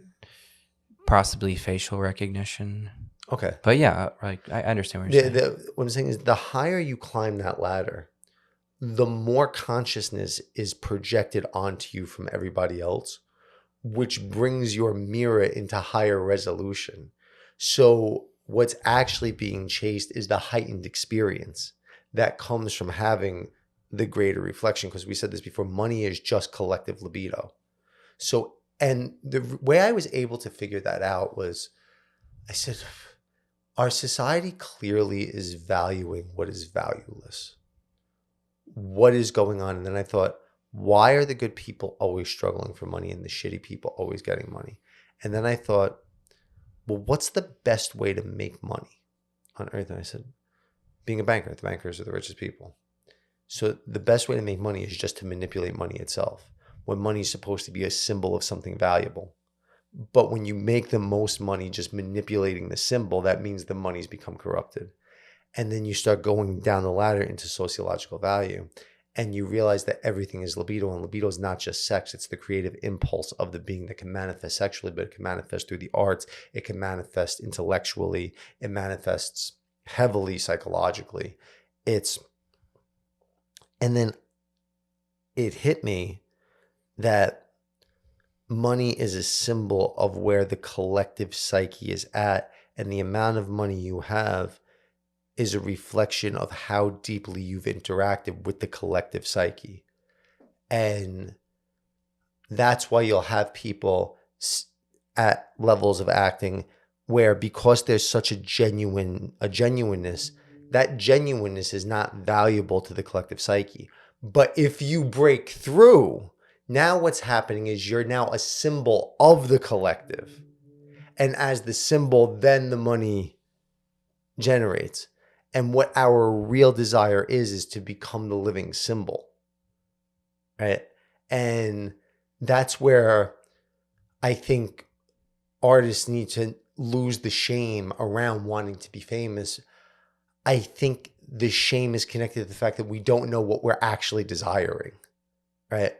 possibly facial recognition. Okay. But yeah, like I understand what you're saying. What I'm saying is the higher you climb that ladder, the more consciousness is projected onto you from everybody else, which brings your mirror into higher resolution. So what's actually being chased is the heightened experience that comes from having the greater reflection. Because we said this before, money is just collective libido. So, and the way I was able to figure that out was I said, our society clearly is valuing what is valueless. What is going on? And then I thought, why are the good people always struggling for money and the shitty people always getting money? And then I thought, well, what's the best way to make money on earth? And I said, being a banker. The bankers are the richest people. So the best way to make money is just to manipulate money itself, when money is supposed to be a symbol of something valuable. But when you make the most money just manipulating the symbol, that means the money's become corrupted. And then you start going down the ladder into sociological value, and you realize that everything is libido, and libido is not just sex. It's the creative impulse of the being that can manifest sexually, but it can manifest through the arts. It can manifest intellectually. It manifests heavily psychologically. And then it hit me that money is a symbol of where the collective psyche is at, and the amount of money you have is a reflection of how deeply you've interacted with the collective psyche. And that's why you'll have people at levels of acting where, because there's such a genuineness, that genuineness is not valuable to the collective psyche. But if you break through, now what's happening is you're now a symbol of the collective. And as the symbol, then the money generates. And what our real desire is to become the living symbol, right? And that's where I think artists need to lose the shame around wanting to be famous. I think the shame is connected to the fact that we don't know what we're actually desiring, right?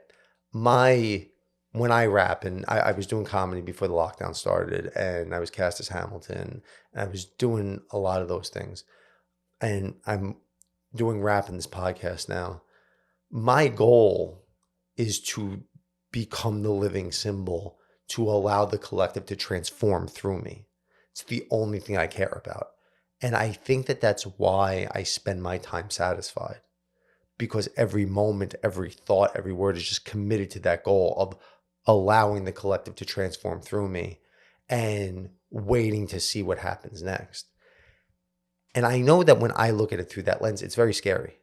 When I rap, and I was doing comedy before the lockdown started, and I was cast as Hamilton, and I was doing a lot of those things, and I'm doing rap in this podcast now. My goal is to become the living symbol, to allow the collective to transform through me. It's the only thing I care about. And I think that that's why I spend my time satisfied, because every moment, every thought, every word is just committed to that goal of allowing the collective to transform through me and waiting to see what happens next. And I know that when I look at it through that lens, it's very scary,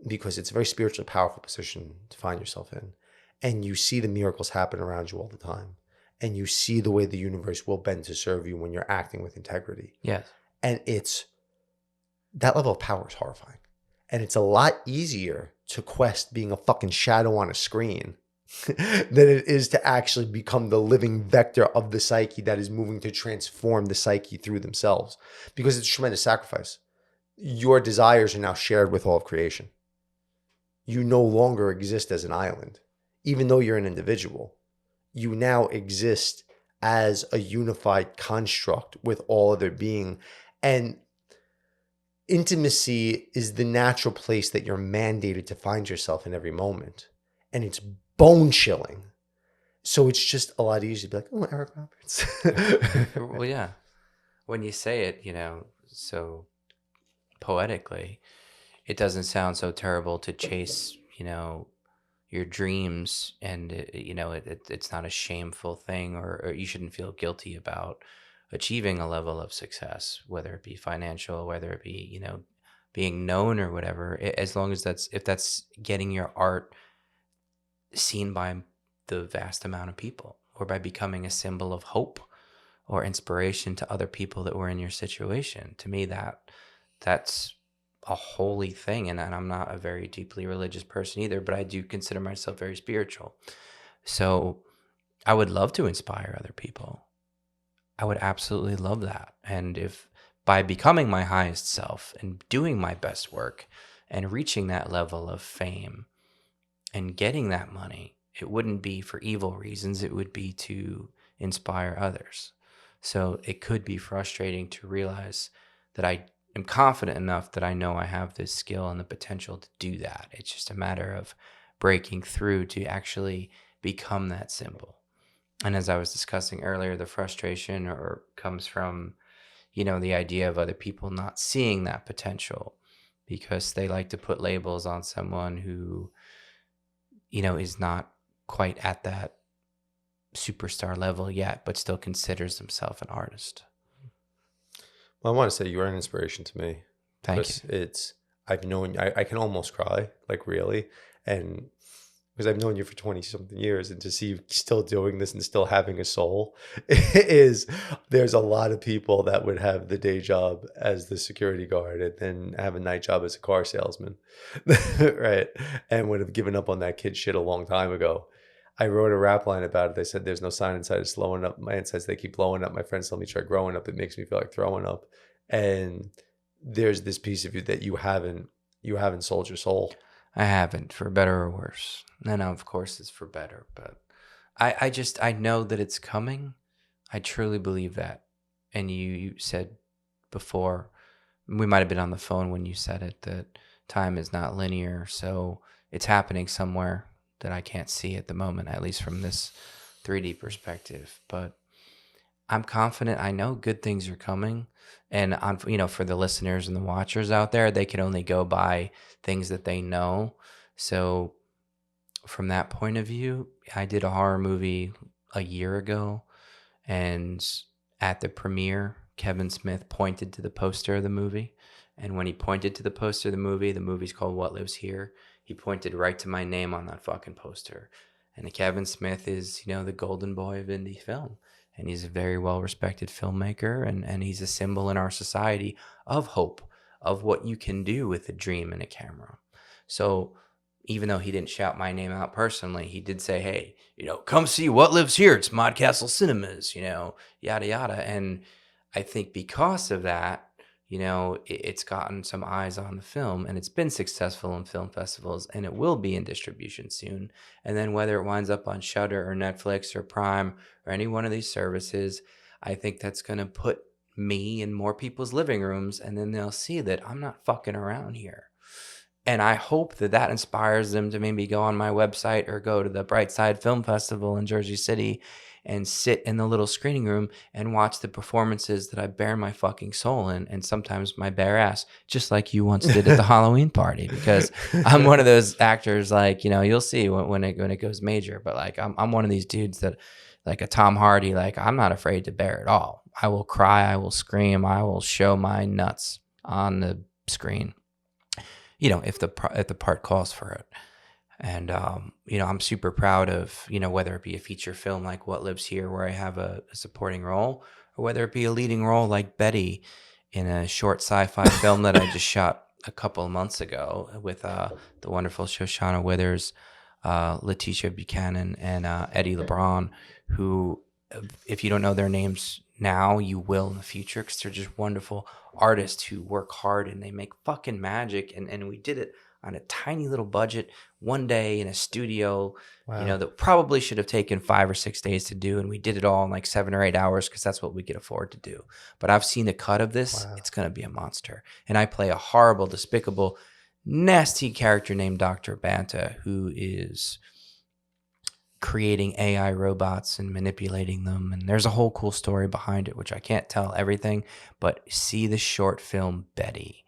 because it's a very spiritually powerful position to find yourself in. And you see the miracles happen around you all the time. And you see the way the universe will bend to serve you when you're acting with integrity. Yes. And that level of power is horrifying. And it's a lot easier to quest being a fucking shadow on a screen than it is to actually become the living vector of the psyche that is moving to transform the psyche through themselves. Because it's a tremendous sacrifice. Your desires are now shared with all of creation. You no longer exist as an island. Even though you're an individual, you now exist as a unified construct with all other being. And intimacy is the natural place that you're mandated to find yourself in every moment. And it's bone chilling. So it's just a lot easier to be like, oh, Eric Roberts. Well, yeah. When you say it, so poetically, it doesn't sound so terrible to chase, your dreams, and it's not a shameful thing, or you shouldn't feel guilty about achieving a level of success, whether it be financial, whether it be being known or whatever, as long as if that's getting your art seen by the vast amount of people, or by becoming a symbol of hope or inspiration to other people that were in your situation. To me, that's a holy thing. And I'm not a very deeply religious person either, but I do consider myself very spiritual. So I would love to inspire other people. I would absolutely love that. And if by becoming my highest self and doing my best work and reaching that level of fame and getting that money, it wouldn't be for evil reasons. It would be to inspire others. So it could be frustrating to realize that I am confident enough that I know I have this skill and the potential to do that. It's just a matter of breaking through to actually become that symbol. And as I was discussing earlier, the frustration or comes from, the idea of other people not seeing that potential because they like to put labels on someone who, is not quite at that superstar level yet, but still considers himself an artist. Well, I want to say you are an inspiration to me. Thank you. Because I've known, I can almost cry, like really. And because I've known you for 20 something years, and to see you still doing this and still having a soul there's a lot of people that would have the day job as the security guard and then have a night job as a car salesman, right? And would have given up on that kid shit a long time ago. I wrote a rap line about it. They said, there's no sign inside of slowing up. My insides, they keep blowing up. My friends tell me try growing up. It makes me feel like throwing up. And there's this piece of you that you haven't sold your soul. I haven't, for better or worse. And of course it's for better, but I know that it's coming. I truly believe that. And you said before, we might have been on the phone when you said it, that time is not linear. So it's happening somewhere that I can't see at the moment, at least from this 3D perspective. But I'm confident. I know good things are coming. And for the listeners and the watchers out there, they can only go by things that they know. So from that point of view, I did a horror movie a year ago, and at the premiere, Kevin Smith pointed to the poster of the movie. And when he pointed to the poster of the movie's called What Lives Here, he pointed right to my name on that fucking poster. And Kevin Smith is, the golden boy of indie film. And he's a very well-respected filmmaker, and he's a symbol in our society of hope, of what you can do with a dream and a camera. So even though he didn't shout my name out personally, he did say, hey, come see What Lives Here. It's Modcastle Cinemas, yada, yada. And I think because of that, it's gotten some eyes on the film, and it's been successful in film festivals, and it will be in distribution soon. And then whether it winds up on Shudder or Netflix or Prime or any one of these services, I think that's going to put me in more people's living rooms, and then they'll see that I'm not fucking around here. And I hope that inspires them to maybe go on my website or go to the Brightside Film Festival in Jersey City and sit in the little screening room and watch the performances that I bare my fucking soul in, and sometimes my bare ass, just like you once did at the Halloween party. Because I'm one of those actors, like, you'll see when it goes major, but like I'm one of these dudes that, like a Tom Hardy, like I'm not afraid to bare it all. I will cry, I will scream, I will show my nuts on the screen, if the part calls for it. And, I'm super proud of, whether it be a feature film like What Lives Here, where I have a supporting role, or whether it be a leading role like Betty in a short sci-fi film that I just shot a couple of months ago with the wonderful Shoshana Withers, Letitia Buchanan, and Eddie LeBron, who, if you don't know their names now, you will in the future, because they're just wonderful artists who work hard and they make fucking magic. And we did it on a tiny little budget, one day in a studio, Wow. that probably should have taken 5 or 6 days to do. And we did it all in like 7 or 8 hours, because that's what we could afford to do. But I've seen the cut of this. Wow. It's going to be a monster. And I play a horrible, despicable, nasty character named Dr. Banta, who is creating AI robots and manipulating them. And there's a whole cool story behind it, which I can't tell everything, but see the short film Betty.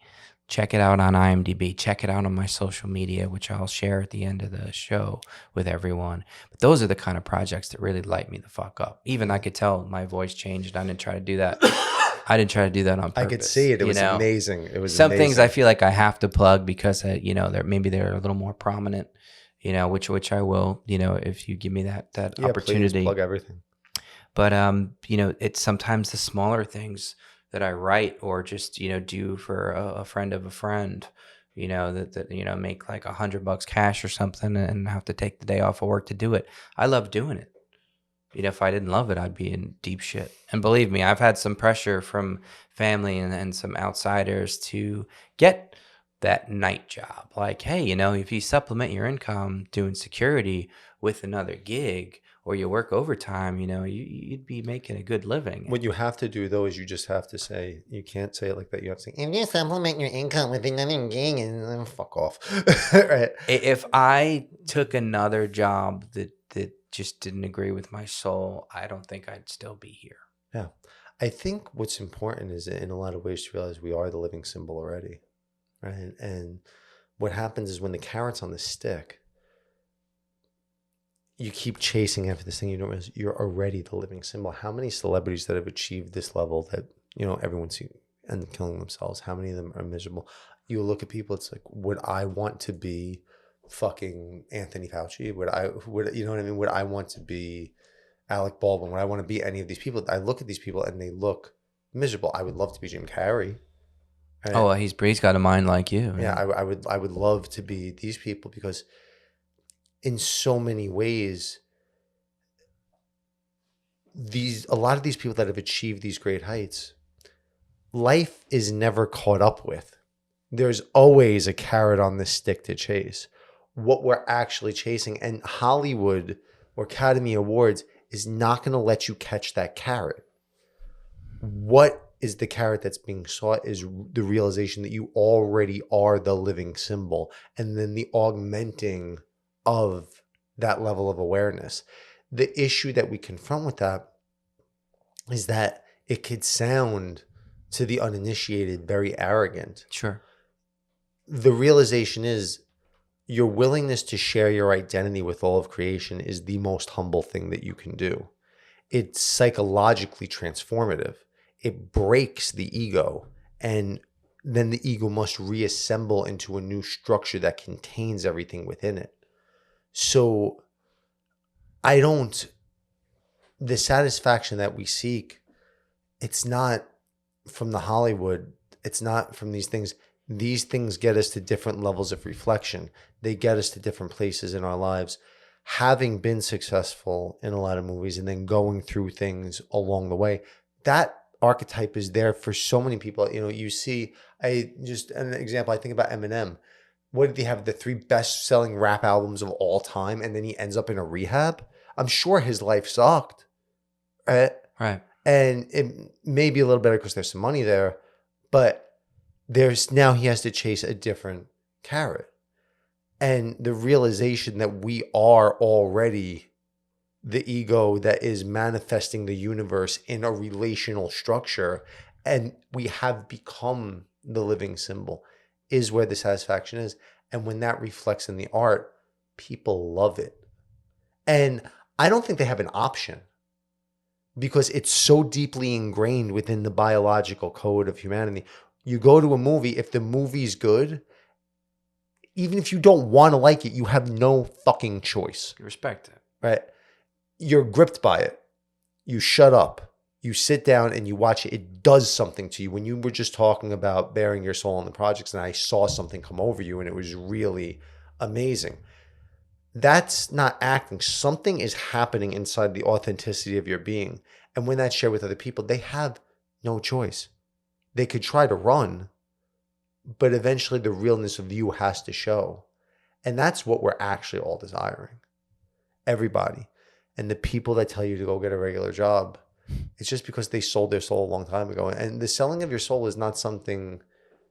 Check it out on IMDb. Check it out on my social media, which I'll share at the end of the show with everyone. But those are the kind of projects that really light me the fuck up. Even I could tell my voice changed. I didn't try to do that. I didn't try to do that on purpose. I could see it. It was amazing. It was some amazing. things I feel like I have to plug because they're a little more prominent. Which I will. If you give me that opportunity. Please plug everything. But it's sometimes the smaller things that I write or just, do for a friend of a friend, that make like $100 cash or something and have to take the day off of work to do it. I love doing it. if I didn't love it, I'd be in deep shit. And believe me, I've had some pressure from family and some outsiders to get that night job. Like, hey, if you supplement your income doing security with another gig or you work overtime, you'd be making a good living. What you have to do, though, is you just have to say, you can't say it like that. You have to say, if you supplement your income with another gig, and then fuck off. Right? If I took another job that just didn't agree with my soul, I don't think I'd still be here. Yeah. I think what's important is in a lot of ways to realize we are the living symbol already. Right. And what happens is when the carrot's on the stick, you keep chasing after this thing, you don't realize you're already the living symbol. How many celebrities that have achieved this level that, everyone's seeing and killing themselves? How many of them are miserable? You look at people, it's like, would I want to be fucking Anthony Fauci? Would you know what I mean? Would I want to be Alec Baldwin? Would I want to be any of these people? I look at these people and they look miserable. I would love to be Jim Carrey. Right? Oh, he's got a mind like you. Yeah, I would love to be these people because in so many ways, a lot of these people that have achieved these great heights, life is never caught up with. There's always a carrot on the stick to chase. What we're actually chasing, and Hollywood or Academy Awards is not going to let you catch that carrot. What is the carrot that's being sought is the realization that you already are the living symbol, and then the augmenting of that level of awareness. The issue that we confront with that is that it could sound to the uninitiated very arrogant. Sure. The realization is your willingness to share your identity with all of creation is the most humble thing that you can do. It's psychologically transformative. It breaks the ego, and then the ego must reassemble into a new structure that contains everything within it. So the satisfaction that we seek, it's not from the Hollywood, it's not from these things. These things get us to different levels of reflection. They get us to different places in our lives. Having been successful in a lot of movies and then going through things along the way, that archetype is there for so many people. You see, just an example, I think about Eminem. What did he have? The 3 best-selling rap albums of all time, and then he ends up in a rehab? I'm sure his life sucked. Right? Right. And it may be a little better because there's some money there, but now he has to chase a different carrot. And the realization that we are already the ego that is manifesting the universe in a relational structure, and we have become the living symbol, is where the satisfaction is. And when that reflects in the art, people love it. And I don't think they have an option because it's so deeply ingrained within the biological code of humanity. You go to a movie, if the movie's good, even if you don't want to like it, you have no fucking choice. You respect it. Right? You're gripped by it. You shut up. You sit down and you watch it. It does something to you. When you were just talking about bearing your soul in the projects, and I saw something come over you and it was really amazing. That's not acting. Something is happening inside the authenticity of your being. And when that's shared with other people, they have no choice. They could try to run, but eventually the realness of you has to show. And that's what we're actually all desiring. Everybody. And the people that tell you to go get a regular job, it's just because they sold their soul a long time ago. And the selling of your soul is not something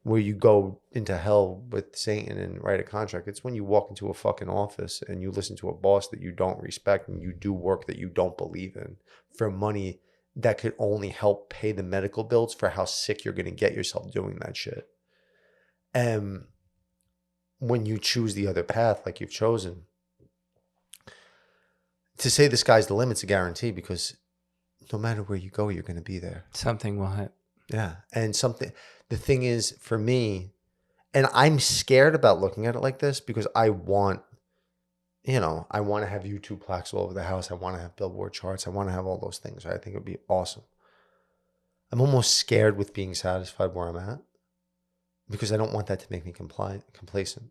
where you go into hell with Satan and write a contract. It's when you walk into a fucking office and you listen to a boss that you don't respect and you do work that you don't believe in for money that could only help pay the medical bills for how sick you're going to get yourself doing that shit. And when you choose the other path like you've chosen, to say the sky's the limit's a guarantee, because no matter where you go, you're going to be there. Something will hit. Yeah. And the thing is for me, and I'm scared about looking at it like this because I want to have YouTube plaques all over the house. I want to have billboard charts. I want to have all those things. Right? I think it would be awesome. I'm almost scared with being satisfied where I'm at because I don't want that to make me complacent.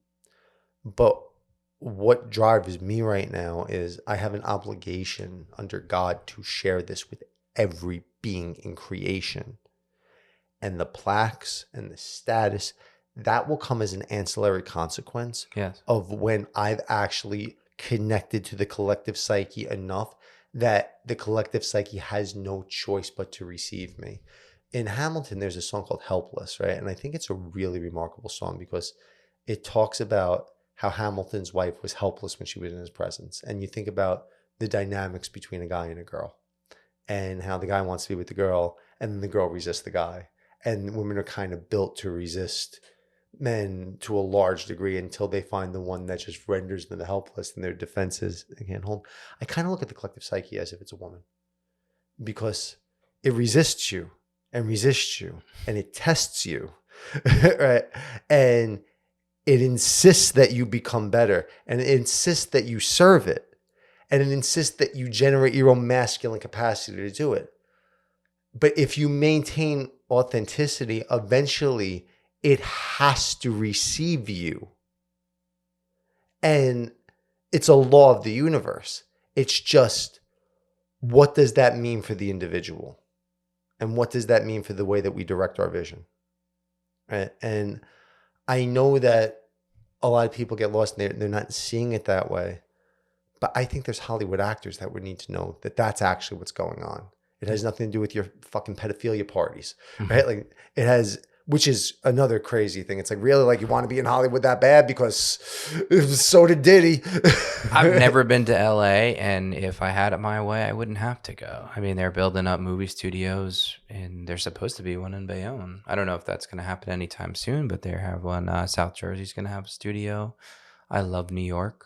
But what drives me right now is I have an obligation under God to share this with every being in creation. And the plaques and the status, that will come as an ancillary consequence Yes. of when I've actually connected to the collective psyche enough that the collective psyche has no choice but to receive me. In Hamilton, there's a song called Helpless, right? And I think it's a really remarkable song because it talks about how Hamilton's wife was helpless when she was in his presence. And you think about the dynamics between a guy and a girl and how the guy wants to be with the girl and then the girl resists the guy. And women are kind of built to resist men to a large degree until they find the one that just renders them helpless and their defenses they can't hold. I kind of look at the collective psyche as if it's a woman because it resists you and resists you and it tests you, right? And it insists that you become better and it insists that you serve it and it insists that you generate your own masculine capacity to do it. But if you maintain authenticity, eventually it has to receive you. And it's a law of the universe. It's just, what does that mean for the individual? And what does that mean for the way that we direct our vision? Right? And I know that a lot of people get lost and they're not seeing it that way. But I think there's Hollywood actors that would need to know that that's actually what's going on. It has nothing to do with your fucking pedophilia parties, right? Like it has, which is another crazy thing. It's like, really, like you want to be in Hollywood that bad because so did Diddy. I've never been to LA, and if I had it my way, I wouldn't have to go. I mean, they're building up movie studios, and there's supposed to be one in Bayonne. I don't know if that's going to happen anytime soon, but they have one. South Jersey's going to have a studio. I love New York.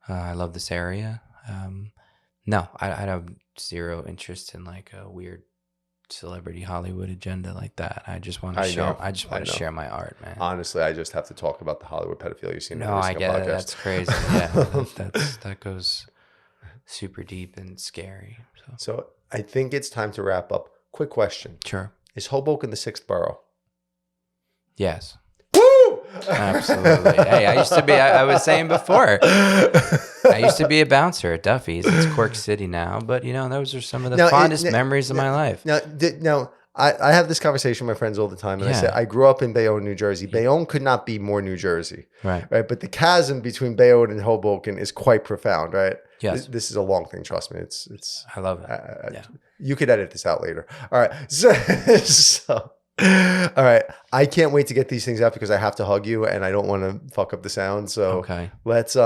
I love this area. No, I have zero interest in like a weird celebrity Hollywood agenda like that. I just want to share. I just want to share my art, man. Honestly, I just have to talk about the Hollywood pedophilia scene. No, I get it. That's crazy. Yeah, that goes super deep and scary. So I think it's time to wrap up. Quick question. Sure. Is Hoboken the 6th borough? Yes. Absolutely. Hey, I used to be, I was saying before, I used to be a bouncer at Duffy's. It's Cork City now, but you know, those are some of the fondest memories of my life. Now, I have this conversation with my friends all the time, and I say, I grew up in Bayonne, New Jersey. Bayonne could not be more New Jersey. Right. But the chasm between Bayonne and Hoboken is quite profound, right? Yes. This is a long thing, trust me. It's. I love it. You could edit this out later. All right. So all right. I can't wait to get these things out because I have to hug you and I don't want to fuck up the sound. So let's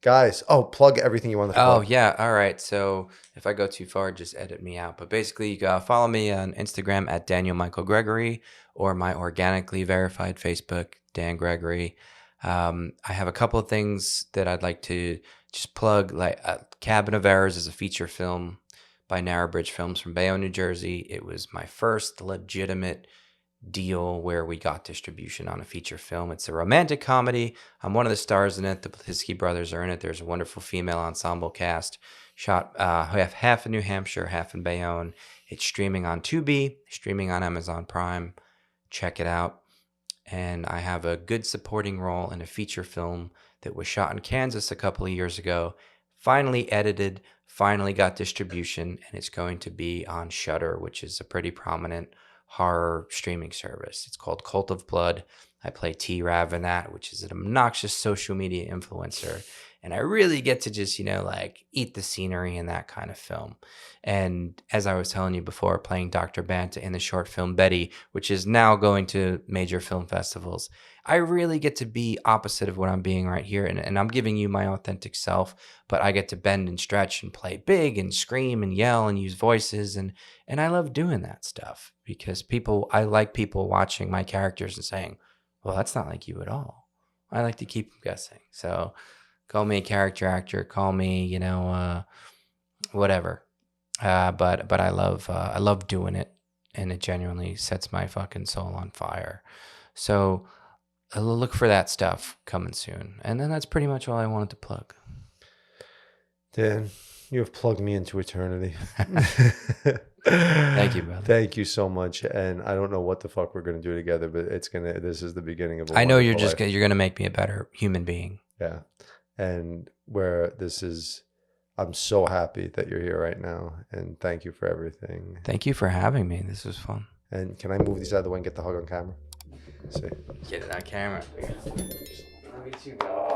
guys, plug everything you want to plug. Oh yeah. All right. So if I go too far, just edit me out. But basically you gotta follow me on Instagram at Daniel Michael Gregory or my organically verified Facebook, Dan Gregory. I have a couple of things that I'd like to just plug, like Cabin of Errors is a feature film by Narrowbridge Films from Bayonne, New Jersey. It was my first legitimate deal where we got distribution on a feature film. It's a romantic comedy. I'm one of the stars in it. The Platinsky brothers are in it. There's a wonderful female ensemble cast. Shot half in New Hampshire, half in Bayonne. It's streaming on Tubi, streaming on Amazon Prime. Check it out. And I have a good supporting role in a feature film that was shot in Kansas a couple of years ago. Finally edited, finally got distribution, and it's going to be on Shudder, which is a pretty prominent horror streaming service. It's called Cult of Blood. I play T-Rav in that, which is an obnoxious social media influencer. And I really get to just, like eat the scenery in that kind of film. And as I was telling you before, playing Dr. Banta in the short film Betty, which is now going to major film festivals, I really get to be opposite of what I'm being right here. And I'm giving you my authentic self, but I get to bend and stretch and play big and scream and yell and use voices. And I love doing that stuff because I like people watching my characters and saying, well, that's not like you at all. I like to keep them guessing. So call me a character actor, call me, whatever. But I love doing it, and it genuinely sets my fucking soul on fire. So look for that stuff coming soon. And then that's pretty much all I wanted to plug. Dan, you have plugged me into eternity. Thank you, brother. Thank you so much. And I don't know what the fuck we're going to do together, but this is the beginning of a I know you're life. going to make me a better human being. Yeah. and where this is. I'm so happy that you're here right now, and thank you for everything. Thank you for having me. This was fun. And can I move these out of the way and get the hug on camera? See. Get it on camera. Let me too go.